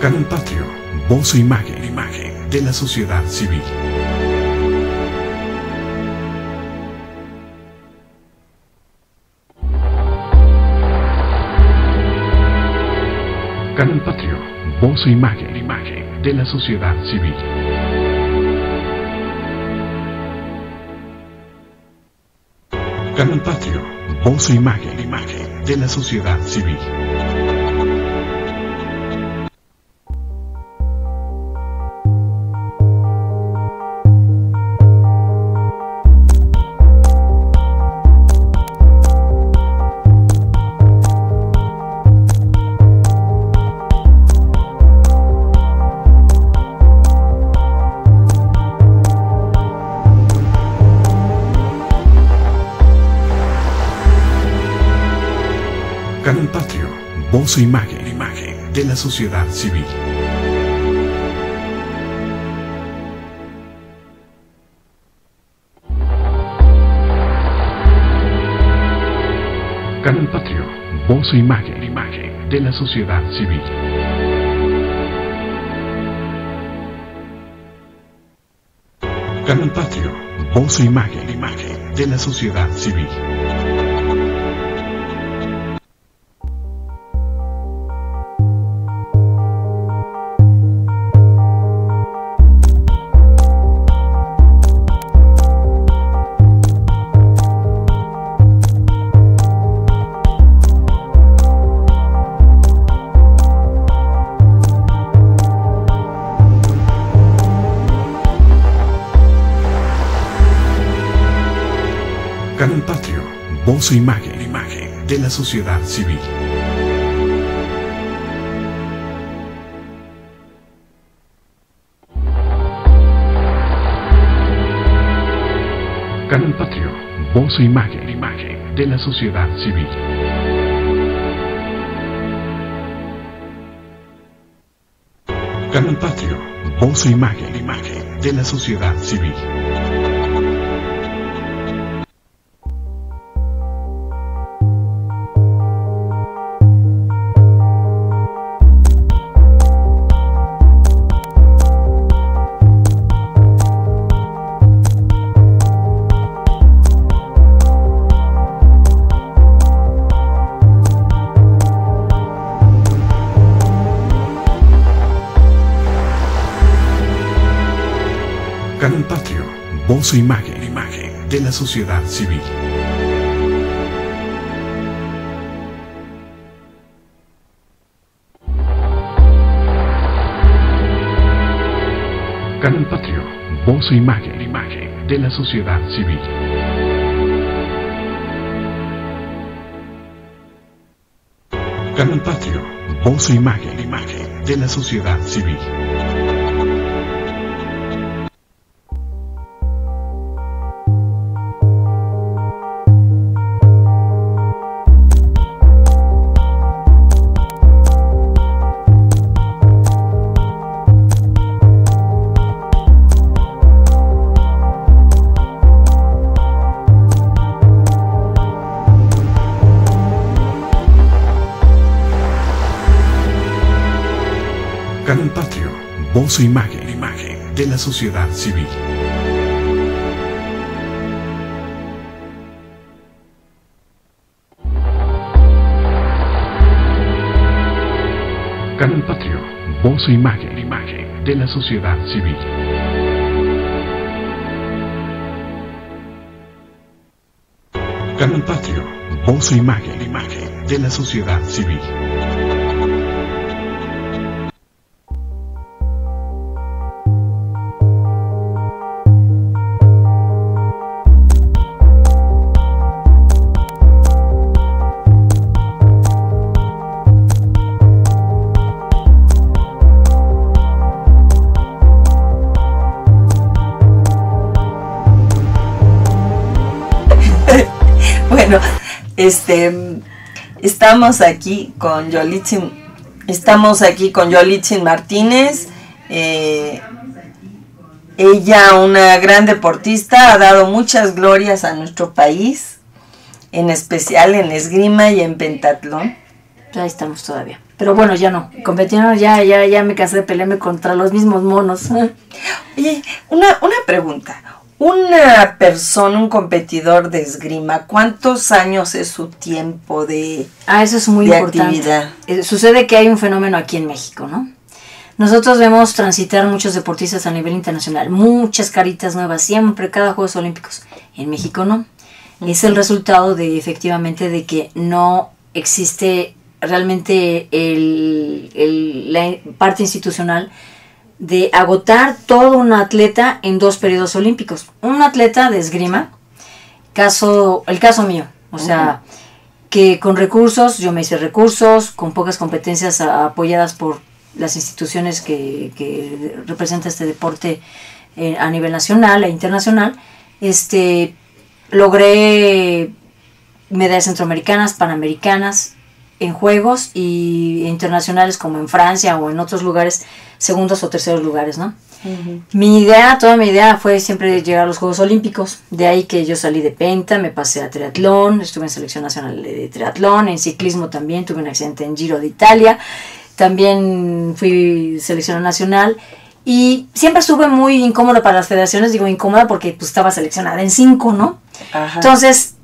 Canal Patrio, voz e imagen de la sociedad civil. Canal Patrio, voz e imagen de la sociedad civil. Canal Patrio, voz e imagen de la sociedad civil. Canal Patrio, voz e imagen de la sociedad civil. Canal Patrio, voz e imagen de la sociedad civil. Canal Patrio, voz e imagen de la sociedad civil. Canal Patrio, voz e imagen de la sociedad civil. Canal Patrio, voz e imagen de la sociedad civil. Canal Patrio, voz e imagen de la sociedad civil. Canal Patrio, voz e imagen de la sociedad civil. Canal Patrio, voz e imagen de la sociedad civil. Canal Patrio, voz e imagen de la sociedad civil. Canal Patrio, voz e imagen de la sociedad civil. Canal Patrio, voz e imagen de la sociedad civil. Canal Patrio, voz e imagen de la sociedad civil. Bueno, estamos aquí con Yolitzin Martínez. Ella, una gran deportista, ha dado muchas glorias a nuestro país, en especial en esgrima y en pentatlón. Ahí estamos todavía. Pero bueno, ya no. Competiendo ya me cansé de pelearme contra los mismos monos. Oye, una pregunta. Una persona, un competidor de esgrima, ¿cuántos años es su tiempo de eso es muy importante. Actividad? Sucede que hay un fenómeno aquí en México, ¿no? Nosotros vemos transitar muchos deportistas a nivel internacional, muchas caritas nuevas, siempre, cada Juegos Olímpicos. En México no. Es el resultado de, efectivamente, de que no existe realmente la parte institucional de agotar todo un atleta en 2 periodos olímpicos. Un atleta de esgrima, el caso mío, o sea, que con recursos, yo me hice recursos, con pocas competencias apoyadas por las instituciones que representa este deporte a nivel nacional e internacional, logré medallas centroamericanas, panamericanas, en juegos y internacionales como en Francia o en otros lugares, segundos o terceros lugares, ¿no? Toda mi idea fue siempre llegar a los Juegos Olímpicos. De ahí que yo salí de penta, me pasé a triatlón, estuve en selección nacional de triatlón, en ciclismo también, tuve un accidente en Giro de Italia, también fui seleccionada nacional y siempre estuve muy incómoda para las federaciones, digo incómoda porque pues estaba seleccionada en 5, ¿no? Ajá. Entonces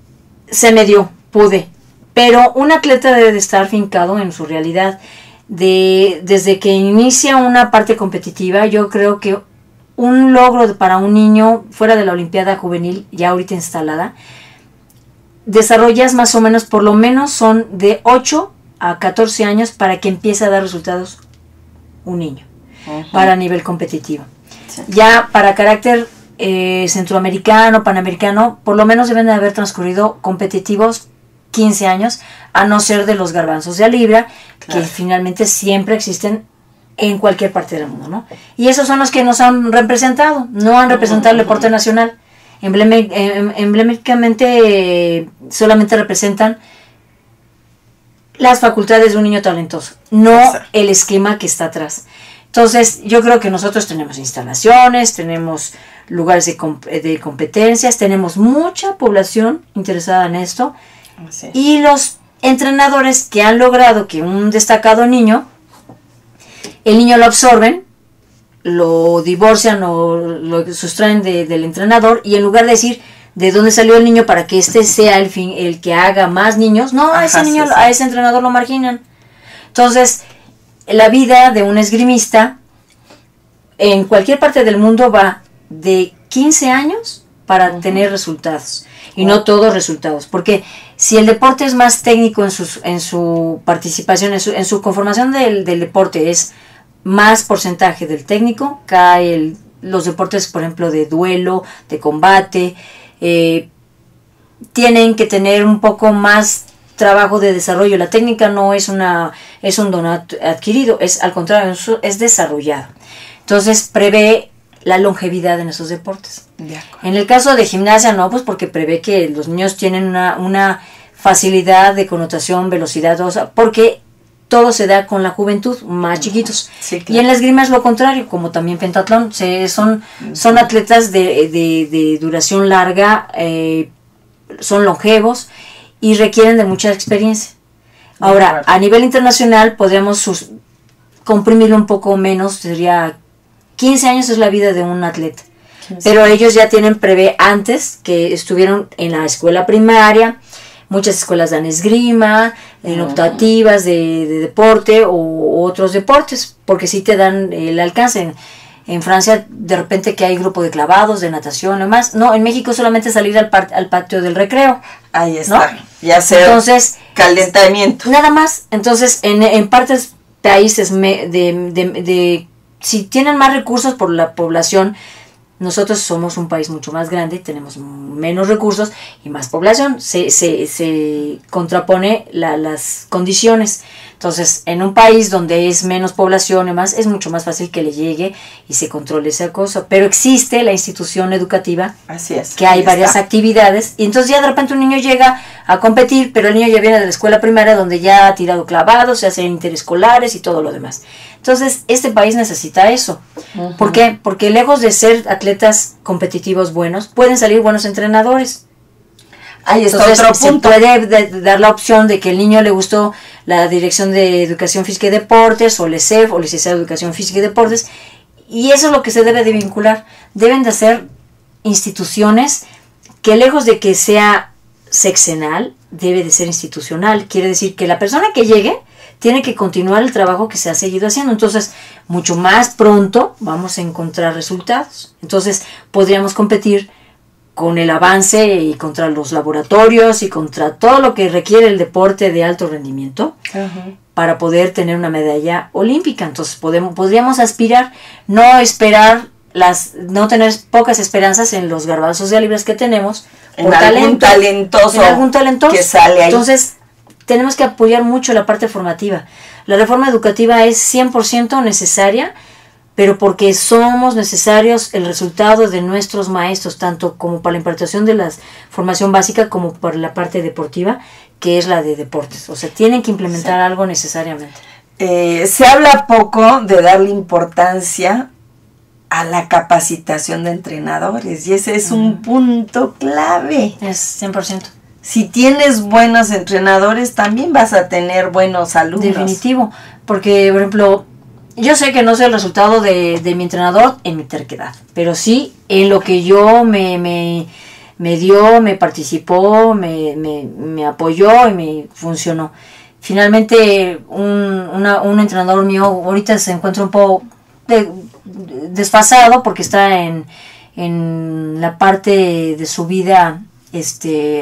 se me dio, pude. Pero un atleta debe de estar fincado en su realidad. Desde que inicia una parte competitiva, yo creo que un logro para un niño fuera de la Olimpiada Juvenil, ya ahorita instalada, desarrollas más o menos, por lo menos son de 8 a 14 años para que empiece a dar resultados un niño, para nivel competitivo. Sí. Ya para carácter centroamericano, panamericano, por lo menos deben de haber transcurrido competitivos 15 años, a no ser de los garbanzos de a libra, Claro. que finalmente siempre existen en cualquier parte del mundo, ¿no? Y esos son los que nos han representado, no han representado el deporte nacional. Emblemáticamente solamente representan las facultades de un niño talentoso, no Exacto. el esquema que está atrás. Entonces, yo creo que nosotros tenemos instalaciones, tenemos lugares de competencias, tenemos mucha población interesada en esto, Así es. y los entrenadores que han logrado que un destacado niño, el niño lo absorben, lo divorcian o lo sustraen del entrenador, y en lugar de decir de dónde salió el niño para que este sea el que haga más niños, no, a Ajá, ese niño, sí, sí. a ese entrenador lo marginan. Entonces, la vida de un esgrimista en cualquier parte del mundo va de 15 años para tener resultados, y no todos resultados, porque si el deporte es más técnico en su participación, en su conformación del deporte es más porcentaje del técnico, cae los deportes, por ejemplo, de duelo, de combate, tienen que tener un poco más trabajo de desarrollo. La técnica no es un don adquirido, es al contrario, es desarrollado. Entonces prevé la longevidad en esos deportes. De acuerdo. En el caso de gimnasia no, pues porque prevé que los niños tienen una facilidad de connotación, velocidad, o sea, porque todo se da con la juventud, más chiquitos. Sí, Y claro. en la esgrima es lo contrario, como también pentatlón, son atletas de duración larga, son longevos y requieren de mucha experiencia. De Ahora, acuerdo. a nivel internacional podríamos comprimirlo un poco menos, sería 15 años es la vida de un atleta. 15. Pero ellos ya tienen prevé antes que estuvieron en la escuela primaria, muchas escuelas dan esgrima, en optativas de deporte o otros deportes, porque sí te dan el alcance. En Francia, de repente que hay grupo de clavados, de natación, demás. No, en México solamente salir al patio del recreo. Ahí está. ¿No? Y hacer Entonces, calentamiento. nada más. Entonces, en partes países si tienen más recursos por la población, nosotros somos un país mucho más grande, tenemos menos recursos y más población, se contrapone las condiciones. Entonces, en un país donde es menos población y más, es mucho más fácil que le llegue y se controle esa cosa. Pero existe la institución educativa, Así es. que hay ahí varias está. actividades, y entonces ya de repente un niño llega a competir, pero el niño ya viene de la escuela primaria donde ya ha tirado clavados, se hacen interescolares y todo lo demás. Entonces, este país necesita eso. Ujú. ¿Por qué? Porque lejos de ser atletas competitivos buenos, pueden salir buenos entrenadores. Ahí está Entonces, otro se punto. puede dar la opción de que el niño le gustó la Dirección de Educación Física y Deportes, o LECEF, o Licenciado de Educación Física y Deportes, y eso es lo que se debe de vincular. Deben de ser instituciones que, lejos de que sea sexenal, debe de ser institucional. Quiere decir que la persona que llegue tiene que continuar el trabajo que se ha seguido haciendo. Entonces, mucho más pronto vamos a encontrar resultados. Entonces, podríamos competir con el avance y contra los laboratorios y contra todo lo que requiere el deporte de alto rendimiento Ujú. para poder tener una medalla olímpica. Entonces podríamos aspirar, no esperar no tener pocas esperanzas en los garbanzos de a libras que tenemos En por algún talento, talentoso en algún talentoso que sale ahí. Entonces tenemos que apoyar mucho la parte formativa. La reforma educativa es 100% necesaria, pero porque somos necesarios el resultado de nuestros maestros, tanto como para la impartición de la formación básica como para la parte deportiva, que es la de deportes. O sea, tienen que implementar algo necesariamente. Se habla poco de darle importancia a la capacitación de entrenadores, y ese es un punto clave. Es 100%. Si tienes buenos entrenadores, también vas a tener buenos alumnos. Definitivo. Porque, por ejemplo, yo sé que no soy el resultado de mi entrenador en mi terquedad, pero sí en lo que yo me dio, me participó, me apoyó y me funcionó. Finalmente, un entrenador mío ahorita se encuentra un poco desfasado porque está en la parte de su vida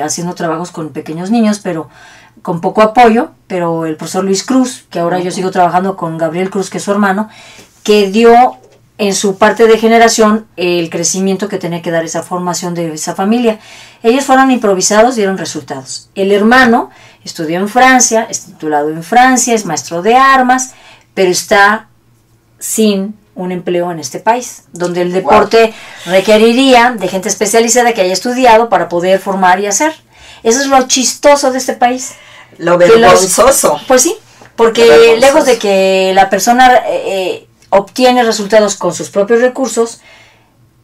haciendo trabajos con pequeños niños, pero con poco apoyo. Pero el profesor Luis Cruz, que ahora yo sigo trabajando con Gabriel Cruz, que es su hermano, que dio en su parte de generación el crecimiento que tenía que dar esa formación de esa familia. Ellos fueron improvisados, dieron resultados. El hermano estudió en Francia, es titulado en Francia, es maestro de armas, pero está sin un empleo en este país, donde el deporte requeriría de gente especializada que haya estudiado para poder formar y hacer. Eso es lo chistoso de este país. Lo vergonzoso. Pues sí, porque lejos de que la persona obtiene resultados con sus propios recursos,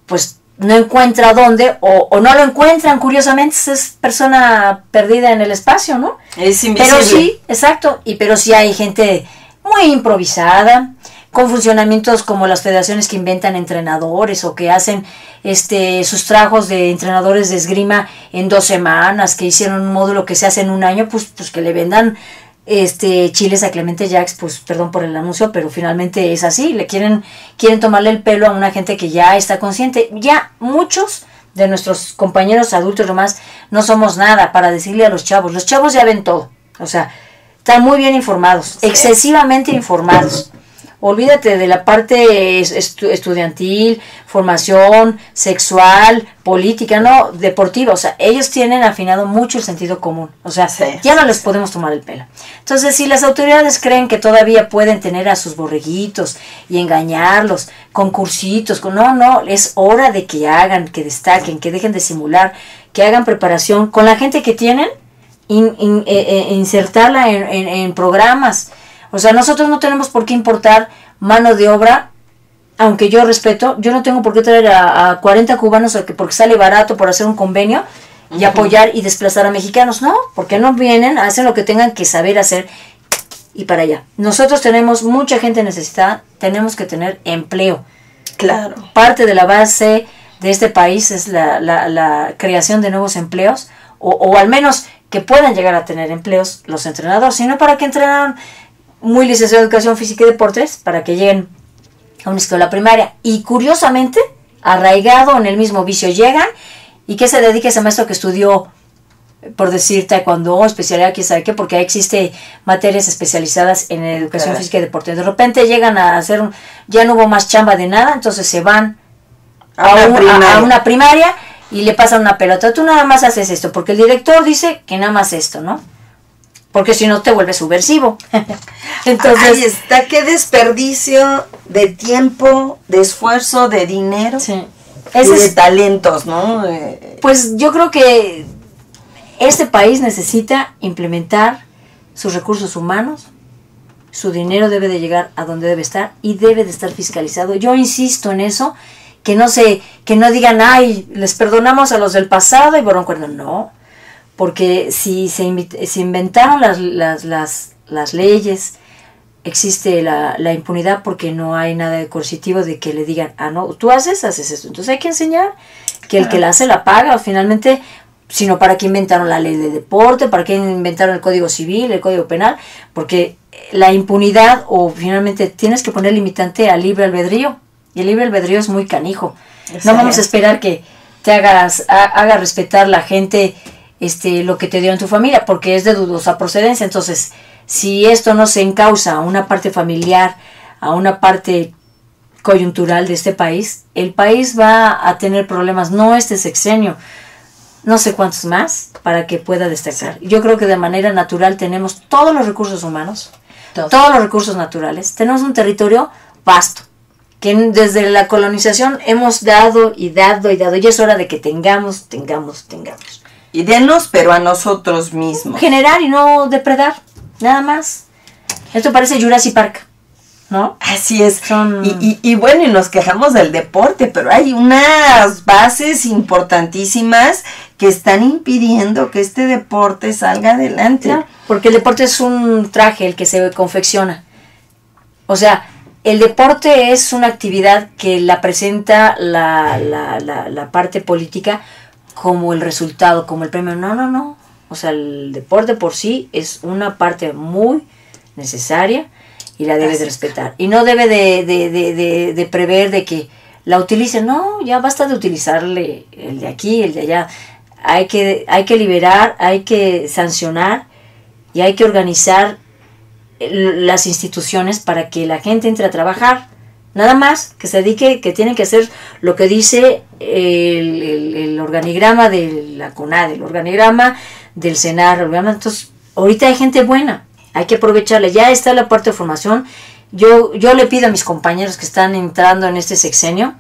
pues no encuentra dónde, o no lo encuentran, curiosamente, es persona perdida en el espacio, ¿no? Es invisible. Pero sí, exacto, pero sí hay gente muy improvisada, con funcionamientos como las federaciones que inventan entrenadores o que hacen sus trabajos de entrenadores de esgrima en 2 semanas, que hicieron un módulo que se hace en un año, pues que le vendan chiles a Clemente Jacks, pues perdón por el anuncio, pero finalmente es así, quieren tomarle el pelo a una gente que ya está consciente. Ya muchos de nuestros compañeros adultos nomás no somos nada para decirle a los chavos ya ven todo, o sea, están muy bien informados, sí, excesivamente informados. Olvídate de la parte estudiantil, formación, sexual, política, no, deportiva. O sea, ellos tienen afinado mucho el sentido común. O sea, sí, ya no les podemos tomar el pelo. Entonces, si las autoridades creen que todavía pueden tener a sus borreguitos y engañarlos con cursitos, no, es hora de que hagan, que destaquen, que dejen de simular, que hagan preparación con la gente que tienen, insertarla en programas. O sea, nosotros no tenemos por qué importar mano de obra, aunque yo respeto, yo no tengo por qué traer a 40 cubanos porque sale barato por hacer un convenio y apoyar y desplazar a mexicanos. No, porque no vienen, hacen lo que tengan que saber hacer y para allá. Nosotros tenemos mucha gente necesitada, tenemos que tener empleo. Claro. Parte de la base de este país es la creación de nuevos empleos, o al menos que puedan llegar a tener empleos los entrenadores, sino para que entrenaran muy licenciado en Educación Física y Deportes, para que lleguen a una escuela primaria. Y curiosamente, arraigado en el mismo vicio, llegan y que se dedique ese maestro que estudió, por decir, taekwondo, especialidad, quién sabe qué, porque ahí existe materias especializadas en Educación Física y Deportes. De repente llegan a hacer, ya no hubo más chamba de nada, entonces se van a una primaria y le pasan una pelota. Tú nada más haces esto, porque el director dice que nada más esto, ¿no? Porque si no te vuelves subversivo. Entonces, ahí está, qué desperdicio de tiempo, de esfuerzo, de dinero, sí, y de talentos, ¿no? Pues yo creo que este país necesita implementar sus recursos humanos, su dinero debe de llegar a donde debe estar y debe de estar fiscalizado. Yo insisto en eso, que no digan, ay, les perdonamos a los del pasado y borrón cuerda. No. Porque si se inventaron las leyes, existe la impunidad porque no hay nada de coercitivo de que le digan, no, tú haces esto. Entonces hay que enseñar que el que la hace la paga, finalmente, sino para qué inventaron la ley de deporte, para qué inventaron el Código Civil, el Código Penal, porque la impunidad, o finalmente tienes que poner limitante al libre albedrío, y el libre albedrío es muy canijo. No vamos a esperar que te haga respetar la gente lo que te dio en tu familia, porque es de dudosa procedencia. Entonces, si esto no se encausa a una parte familiar, a una parte coyuntural de este país, el país va a tener problemas, no este sexenio, no sé cuántos más, para que pueda destacar. Yo creo que de manera natural tenemos todos los recursos humanos, todos los recursos naturales, tenemos un territorio vasto, que desde la colonización hemos dado, y es hora de que tengamos. Y denos, pero a nosotros mismos. Generar y no depredar, nada más. Esto parece Jurassic Park, ¿no? Así es. Y bueno, y nos quejamos del deporte, pero hay unas bases importantísimas que están impidiendo que este deporte salga adelante. Claro, porque el deporte es un traje el que se confecciona. O sea, el deporte es una actividad que la presenta la parte política como el resultado, como el premio. No. O sea, el deporte por sí es una parte muy necesaria y la debe de respetar. Y no debe de prever de que la utilicen. No, ya basta de utilizarle el de aquí, el de allá. Hay que liberar, hay que sancionar y hay que organizar las instituciones para que la gente entre a trabajar. nada más, que se dedique, que tienen que hacer lo que dice el organigrama de la CONADE, el organigrama del CENAR, entonces ahorita hay gente buena, hay que aprovecharla, ya está la parte de formación. Yo le pido a mis compañeros que están entrando en este sexenio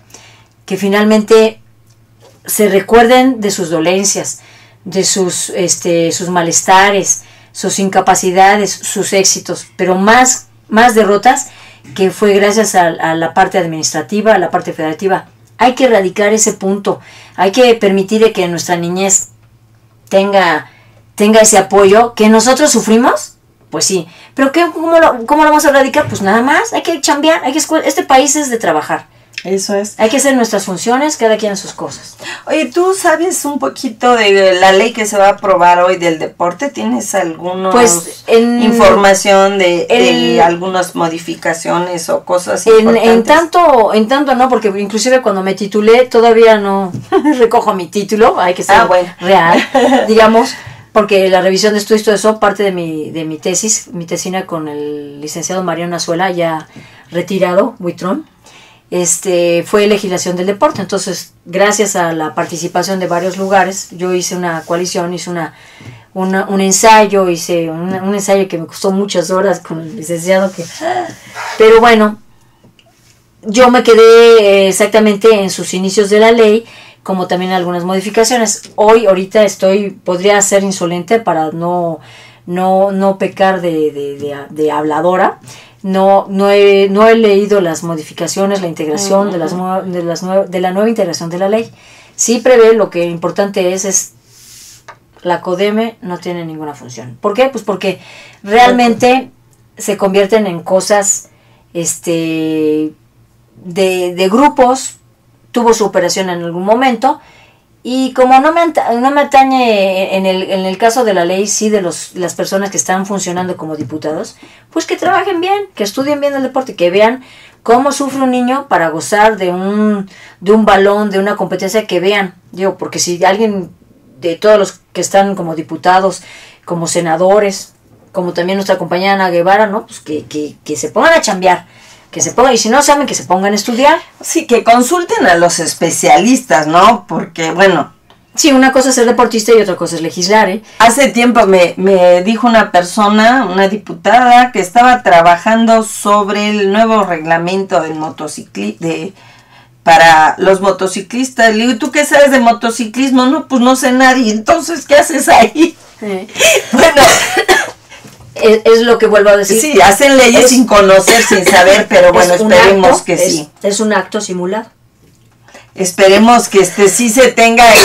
que finalmente se recuerden de sus dolencias, de sus malestares, sus incapacidades, sus éxitos, pero más derrotas, que fue gracias a la parte administrativa, a la parte federativa. Hay que erradicar ese punto, hay que permitir que nuestra niñez tenga ese apoyo, que nosotros sufrimos, pues sí, pero ¿cómo lo vamos a erradicar? Pues nada más, hay que chambear, este país es de trabajar. Eso es. Hay que hacer nuestras funciones, cada quien en sus cosas. Oye, ¿tú sabes un poquito de la ley que se va a aprobar hoy del deporte? ¿Tienes alguna información de algunas modificaciones o cosas importantes? En tanto no, porque inclusive cuando me titulé todavía no recojo mi título, hay que ser real, digamos, porque la revisión de estudios, todo eso, parte de mi tesis, mi tesina con el licenciado Mariano Azuela, ya retirado, Buitrón, fue legislación del deporte. Entonces, gracias a la participación de varios lugares, yo hice una coalición, hice un ensayo, un ensayo que me costó muchas horas con el licenciado, pero bueno, yo me quedé exactamente en sus inicios de la ley, como también algunas modificaciones. Ahorita podría ser insolente para no pecar de habladora. No he leído las modificaciones, la integración de la nueva integración de la ley. Sí prevé, lo que importante es la CODEME no tiene ninguna función. ¿Por qué? Pues porque realmente se convierten en cosas de grupos. Tuvo su operación en algún momento, y como no me atañe en el caso de la ley, sí, de las personas que están funcionando como diputados, pues que trabajen bien, que estudien bien el deporte, que vean cómo sufre un niño para gozar de un balón, de una competencia, que vean, porque si alguien de todos los que están como diputados, como senadores, como también nuestra compañera Ana Guevara, ¿no? Pues que se pongan a chambear, que se pongan, y si no saben, que se pongan a estudiar. Sí, que consulten a los especialistas, ¿no? Porque, bueno... Sí, una cosa es ser deportista y otra cosa es legislar, ¿eh? Hace tiempo me dijo una persona, una diputada, que estaba trabajando sobre el nuevo reglamento del para los motociclistas. Le digo, ¿tú qué sabes de motociclismo? No, pues no sé nadie. Entonces, ¿qué haces ahí? Bueno... Es lo que vuelvo a decir. Sí, hacen leyes sin conocer, sin saber, pero bueno, esperemos que sí. Es un acto simulado. Esperemos que sí se tenga y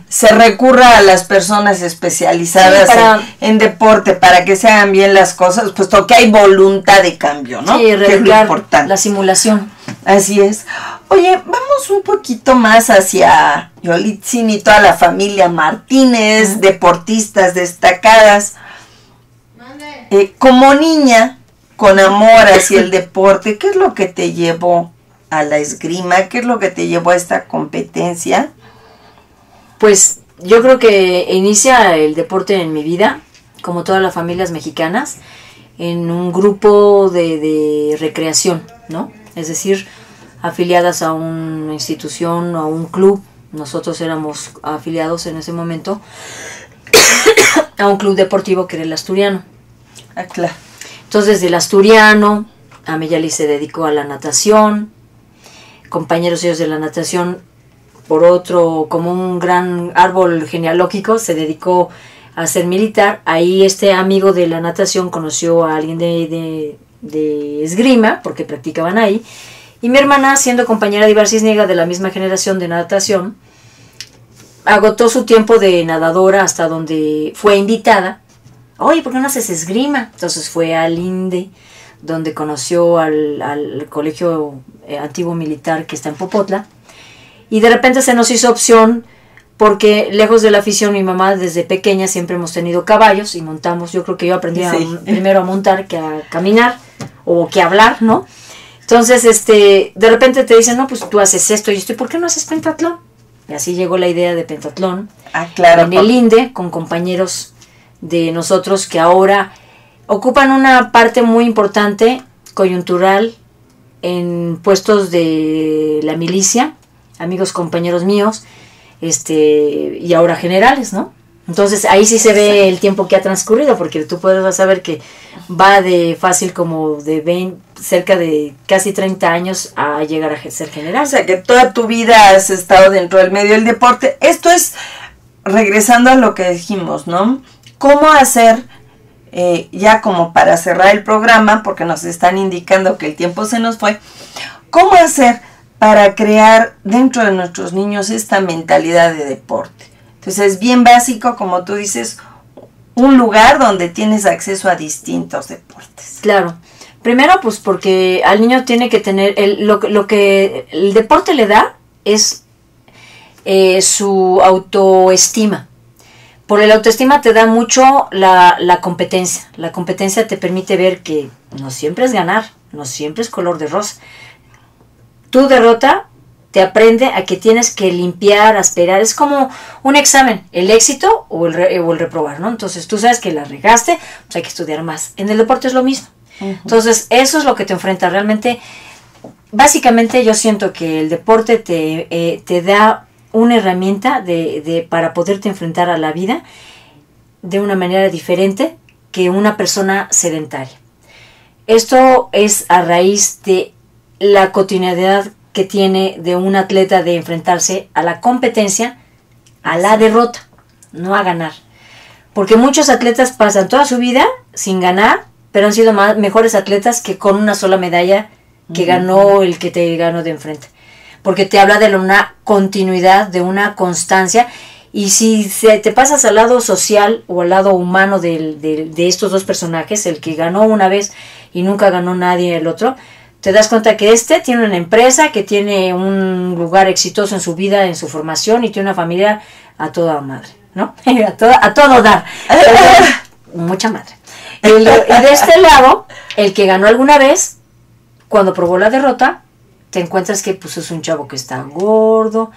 se recurra a las personas especializadas en deporte para que se hagan bien las cosas, puesto que hay voluntad de cambio, ¿no? Sí, que es lo importante. La simulación. Así es. Oye, vamos un poquito más hacia Yolitzin y toda la familia Martínez, deportistas destacadas. Como niña, con amor hacia el deporte, ¿qué es lo que te llevó a la esgrima? ¿Qué es lo que te llevó a esta competencia? Pues yo creo que inicia el deporte en mi vida, como todas las familias mexicanas, en un grupo de recreación, ¿no? Es decir, afiliadas a una institución o a un club. Nosotros éramos afiliados en ese momento a un club deportivo que era el Asturiano. Ah, claro. Entonces, desde el Asturiano, Ameyali se dedicó a la natación, compañeros ellos de la natación, por otro, como un gran árbol genealógico, se dedicó a ser militar. Ahí amigo de la natación conoció a alguien de esgrima, porque practicaban ahí, y mi hermana, siendo compañera de Ibar Cisniega, de la misma generación de natación, agotó su tiempo de nadadora hasta donde fue invitada. Oye, ¿por qué no haces esgrima? Entonces fue al INDE, donde conoció al colegio antiguo militar que está en Popotla, y de repente se nos hizo opción, porque lejos de la afición, mi mamá desde pequeña siempre hemos tenido caballos y montamos. Yo creo que yo aprendí primero a montar que a caminar o que a hablar, ¿no? Entonces, de repente te dicen, no, pues tú haces esto y esto, ¿por qué no haces pentatlón? Y así llegó la idea de pentatlón. Ah, claro. En el INDE, con compañeros de nosotros que ahora ocupan una parte muy importante, coyuntural, en puestos de la milicia, amigos, compañeros míos, y ahora generales, ¿no? Entonces ahí sí se ve el tiempo que ha transcurrido, porque tú puedes saber que va de fácil como de 20, cerca de casi 30 años a llegar a ser general. O sea que toda tu vida has estado dentro del medio del deporte. Esto es, regresando a lo que dijimos, ¿no? ¿Cómo hacer, ya como para cerrar el programa, porque nos están indicando que el tiempo se nos fue, cómo hacer para crear dentro de nuestros niños esta mentalidad de deporte? Entonces es bien básico, como tú dices, un lugar donde tienes acceso a distintos deportes. Claro. Primero, pues porque al niño tiene que tener, lo que el deporte le da es su autoestima. Por el autoestima te da mucho la competencia. La competencia te permite ver que no siempre es ganar, no siempre es color de rosa. Tu derrota te aprende a que tienes que limpiar, aspirar. Es como un examen, el éxito o el reprobar, ¿no? Entonces tú sabes que la regaste, pues hay que estudiar más. En el deporte es lo mismo. Entonces eso es lo que te enfrenta. Realmente, básicamente yo siento que el deporte te da una herramienta para poderte enfrentar a la vida de una manera diferente que una persona sedentaria. Esto es a raíz de la cotidianidad que tiene de un atleta de enfrentarse a la competencia, a la derrota, no a ganar. Porque muchos atletas pasan toda su vida sin ganar, pero han sido mejores atletas que con una sola medalla que ganó el que te ganó de enfrente. Porque te habla de una continuidad, de una constancia. Y si te pasas al lado social o al lado humano de estos dos personajes, el que ganó una vez y nunca ganó nadie el otro, te das cuenta que tiene una empresa, que tiene un lugar exitoso en su vida, en su formación, y tiene una familia a toda madre, ¿no? a todo dar. Mucha madre. Y de este lado, el que ganó alguna vez, cuando probó la derrota, te encuentras que pues, es un chavo que está gordo,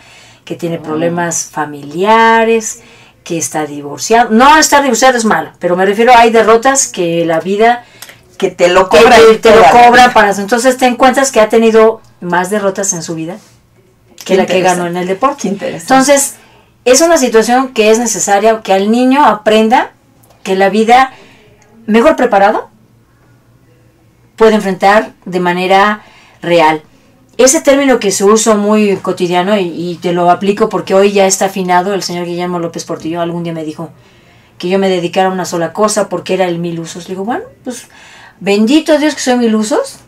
que tiene problemas familiares, que está divorciado. No estar divorciado es malo, pero me refiero a hay derrotas que la vida que te lo cobra. Te lo cobra para eso. Entonces te encuentras que ha tenido más derrotas en su vida que la que ganó en el deporte. Entonces es una situación que es necesaria que el niño aprenda que la vida mejor preparado puede enfrentar de manera real. Ese término que se usa muy cotidiano y te lo aplico porque hoy ya está afinado, el señor Guillermo López Portillo algún día me dijo que yo me dedicara a una sola cosa porque era el 1000 usos. Le digo, bueno, pues bendito Dios que soy 1000 usos,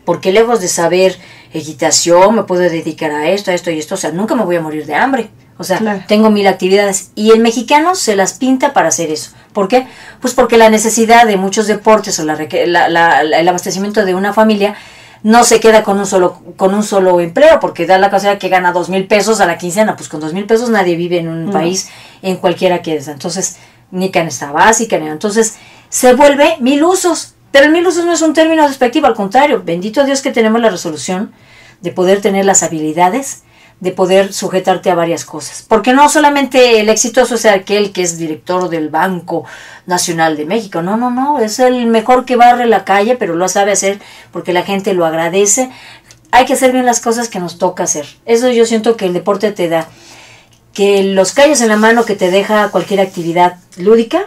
porque lejos de saber equitación me puedo dedicar a esto y esto, o sea, nunca me voy a morir de hambre, o sea, claro. Tengo 1000 actividades y el mexicano se las pinta para hacer eso. ¿Por qué? Pues porque la necesidad de muchos deportes o el abastecimiento de una familia no se queda con un solo empleo, porque da la casualidad que gana 2,000 pesos a la quincena, pues con 2,000 pesos nadie vive en un país, en cualquiera que es, entonces, ni canasta básica, ni entonces se vuelve 1000 usos. Pero el 1000 usos no es un término despectivo, al contrario, bendito Dios que tenemos la resolución de poder tener las habilidades, de poder sujetarte a varias cosas. Porque no solamente el exitoso es aquel que es director del Banco Nacional de México, no, es el mejor que barre la calle, pero lo sabe hacer porque la gente lo agradece. Hay que hacer bien las cosas que nos toca hacer. Eso yo siento que el deporte te da. Que los callos en la mano que te deja cualquier actividad lúdica,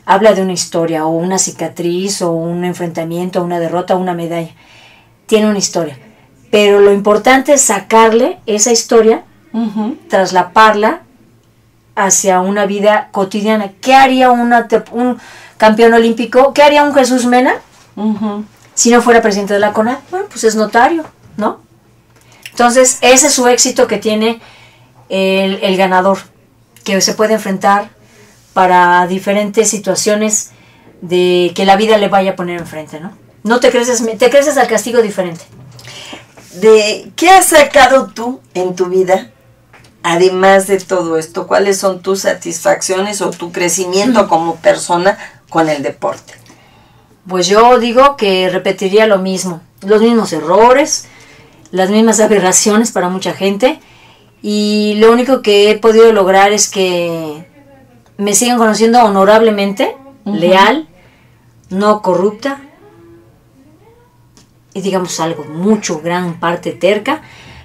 habla de una historia, o una cicatriz, o un enfrentamiento, una derrota, o una medalla. Tiene una historia. Pero lo importante es sacarle esa historia, traslaparla hacia una vida cotidiana. ¿Qué haría un campeón olímpico? ¿Qué haría un Jesús Mena si no fuera presidente de la CONADE? Bueno, pues es notario, ¿no? Entonces, ese es su éxito que tiene el ganador, que se puede enfrentar para diferentes situaciones de que la vida le vaya a poner enfrente, ¿no? No te creces al castigo diferente. ¿De qué has sacado tú en tu vida, además de todo esto? ¿Cuáles son tus satisfacciones o tu crecimiento como persona con el deporte? Pues yo digo que repetiría lo mismo, los mismos errores, las mismas aberraciones para mucha gente, y lo único que he podido lograr es que me sigan conociendo honorablemente, leal, no corrupta, y digamos algo, gran parte terca,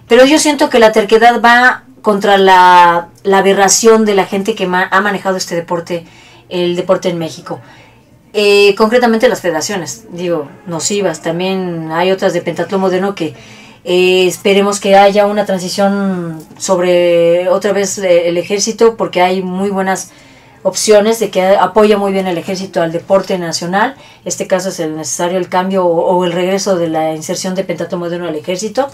pero yo siento que la terquedad va contra la aberración de la gente que ha manejado este deporte, el deporte en México. Concretamente las federaciones, digo, nocivas, también hay otras de pentatlón moderno que esperemos que haya una transición sobre otra vez el ejército, porque hay muy buenas opciones de que apoya muy bien el ejército al deporte nacional. Este caso es el necesario el cambio o el regreso de la inserción de pentatlón moderno al ejército,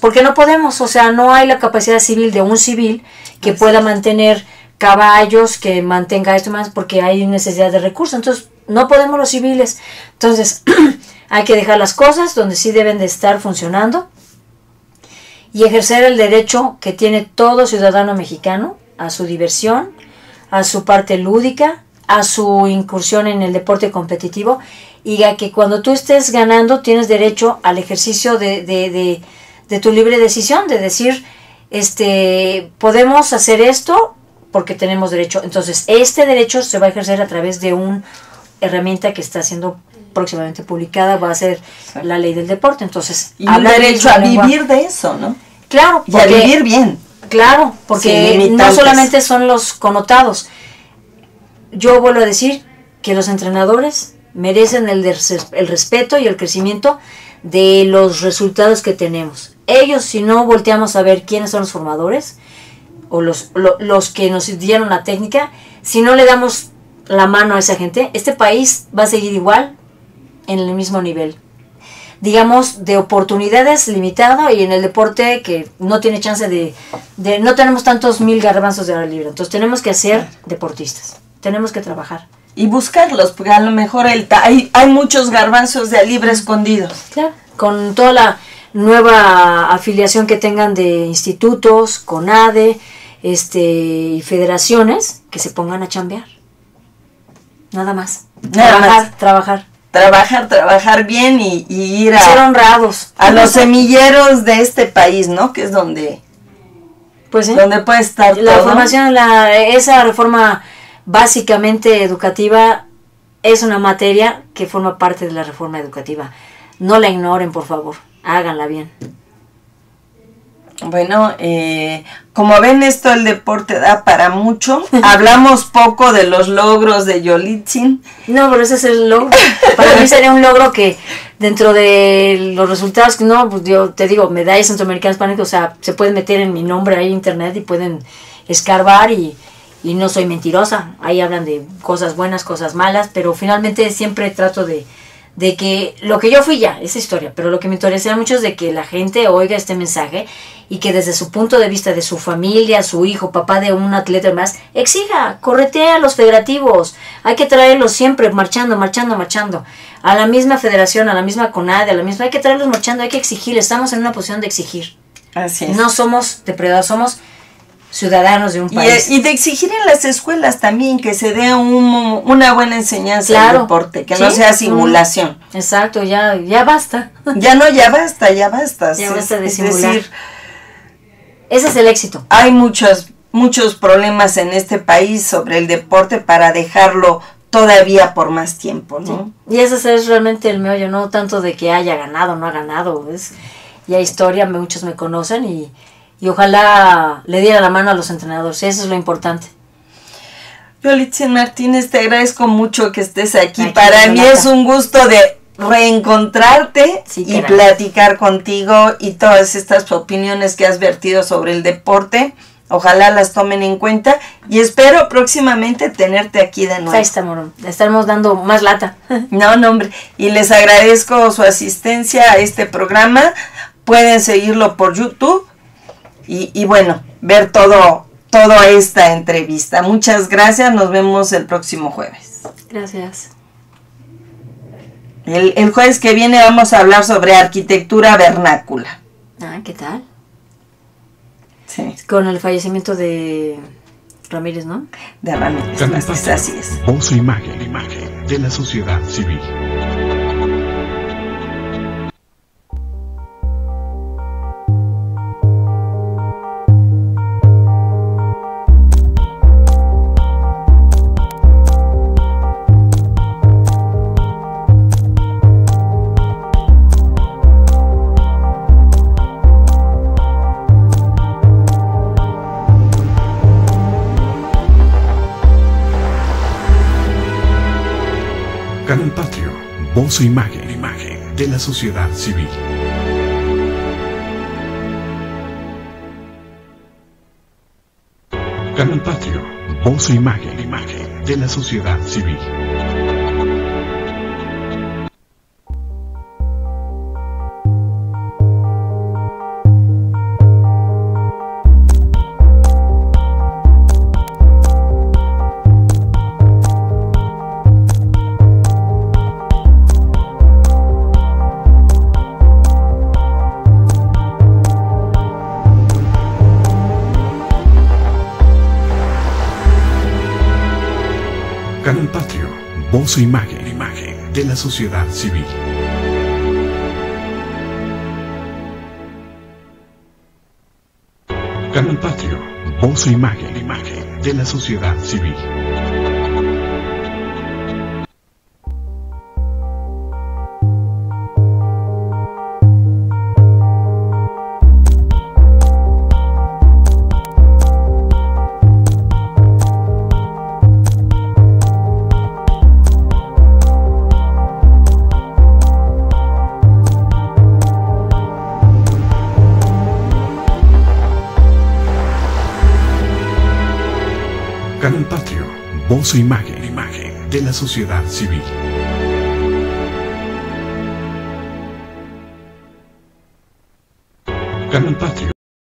porque no podemos, o sea, no hay la capacidad civil de un civil que pueda mantener caballos, que mantenga esto más, porque hay necesidad de recursos, entonces no podemos los civiles. Entonces hay que dejar las cosas donde sí deben de estar funcionando y ejercer el derecho que tiene todo ciudadano mexicano a su diversión, a su parte lúdica, a su incursión en el deporte competitivo, y a que cuando tú estés ganando tienes derecho al ejercicio de tu libre decisión, de decir, podemos hacer esto porque tenemos derecho. Entonces este derecho se va a ejercer a través de una herramienta que está siendo próximamente publicada, va a ser la ley del deporte. Entonces, y un derecho a vivir de eso, ¿no? Claro, y a vivir bien. Claro, porque no solamente son los connotados. Yo vuelvo a decir que los entrenadores merecen el respeto y el crecimiento de los resultados que tenemos. Ellos, si no volteamos a ver quiénes son los formadores o los que nos dieron la técnica, si no le damos la mano a esa gente, este país va a seguir igual en el mismo nivel, digamos, de oportunidades limitado, y en el deporte que no tiene chance de no tenemos tantos 1000 garbanzos de hora libre. Entonces tenemos que ser deportistas, tenemos que trabajar y buscarlos, porque a lo mejor hay muchos garbanzos de libre escondidos. Claro, con toda la nueva afiliación que tengan de institutos, CONADE, y federaciones, que se pongan a chambear. Nada más. Trabajar bien y ir ser honrados a los semilleros de este país, ¿no? Que es donde pues donde puede estar la todo. Formación, esa reforma básicamente educativa es una materia que forma parte de la reforma educativa. No la ignoren, por favor, háganla bien. Bueno, como ven, esto el deporte da para mucho. Hablamos poco de los logros de Yolitzin. No, pero ese es el logro. Para mí sería un logro que dentro de los resultados, no, pues yo te digo, medallas centroamericanas pánicos, o sea, se pueden meter en mi nombre ahí en internet y pueden escarbar y no soy mentirosa. Ahí hablan de cosas buenas, cosas malas, pero finalmente siempre trato de que lo que yo fui ya, esa historia, pero lo que me interesa mucho es de que la gente oiga este mensaje y que desde su punto de vista de su familia, su hijo, papá de un atleta más, exija, corretea a los federativos, hay que traerlos siempre marchando, a la misma federación, a la misma CONADE, hay que traerlos marchando, hay que exigir, estamos en una posición de exigir. Así es. No somos depredadores, somos ciudadanos de un país. Y de exigir en las escuelas también que se dé una buena enseñanza del deporte, que no sea simulación. Exacto, ya basta. Ya basta. Ya basta de simular. Decir, ese es el éxito. Hay muchos problemas en este país sobre el deporte para dejarlo todavía por más tiempo, ¿no? Sí. Y ese es realmente el meollo, no tanto de que haya ganado o no ha ganado, ya historia, muchos me conocen y ojalá le diera la mano a los entrenadores, eso es lo importante. Yolitzin Martínez, te agradezco mucho que estés aquí. Para mí es un gusto de reencontrarte y platicar contigo y todas estas opiniones que has vertido sobre el deporte. Ojalá las tomen en cuenta y espero próximamente tenerte aquí de nuevo. Ahí estamos, estamos dando más lata. No, hombre, y les agradezco su asistencia a este programa. Pueden seguirlo por YouTube. Y bueno, ver toda esta entrevista. Muchas gracias, nos vemos el próximo jueves. Gracias. El jueves que viene vamos a hablar sobre arquitectura vernácula. ¿Qué tal? Sí. Con el fallecimiento de Ramírez, ¿no? De Ramírez, así es. Voz e imagen de la sociedad civil. Canal Patrio, voz e imagen de la sociedad civil. Canal Patrio, voz e imagen de la sociedad civil. Canal Patrio, voz e imagen de la sociedad civil. Canal Patrio, voz e imagen de la sociedad civil. Canal Patrio, voz e imagen de la sociedad civil. Canal Patrio.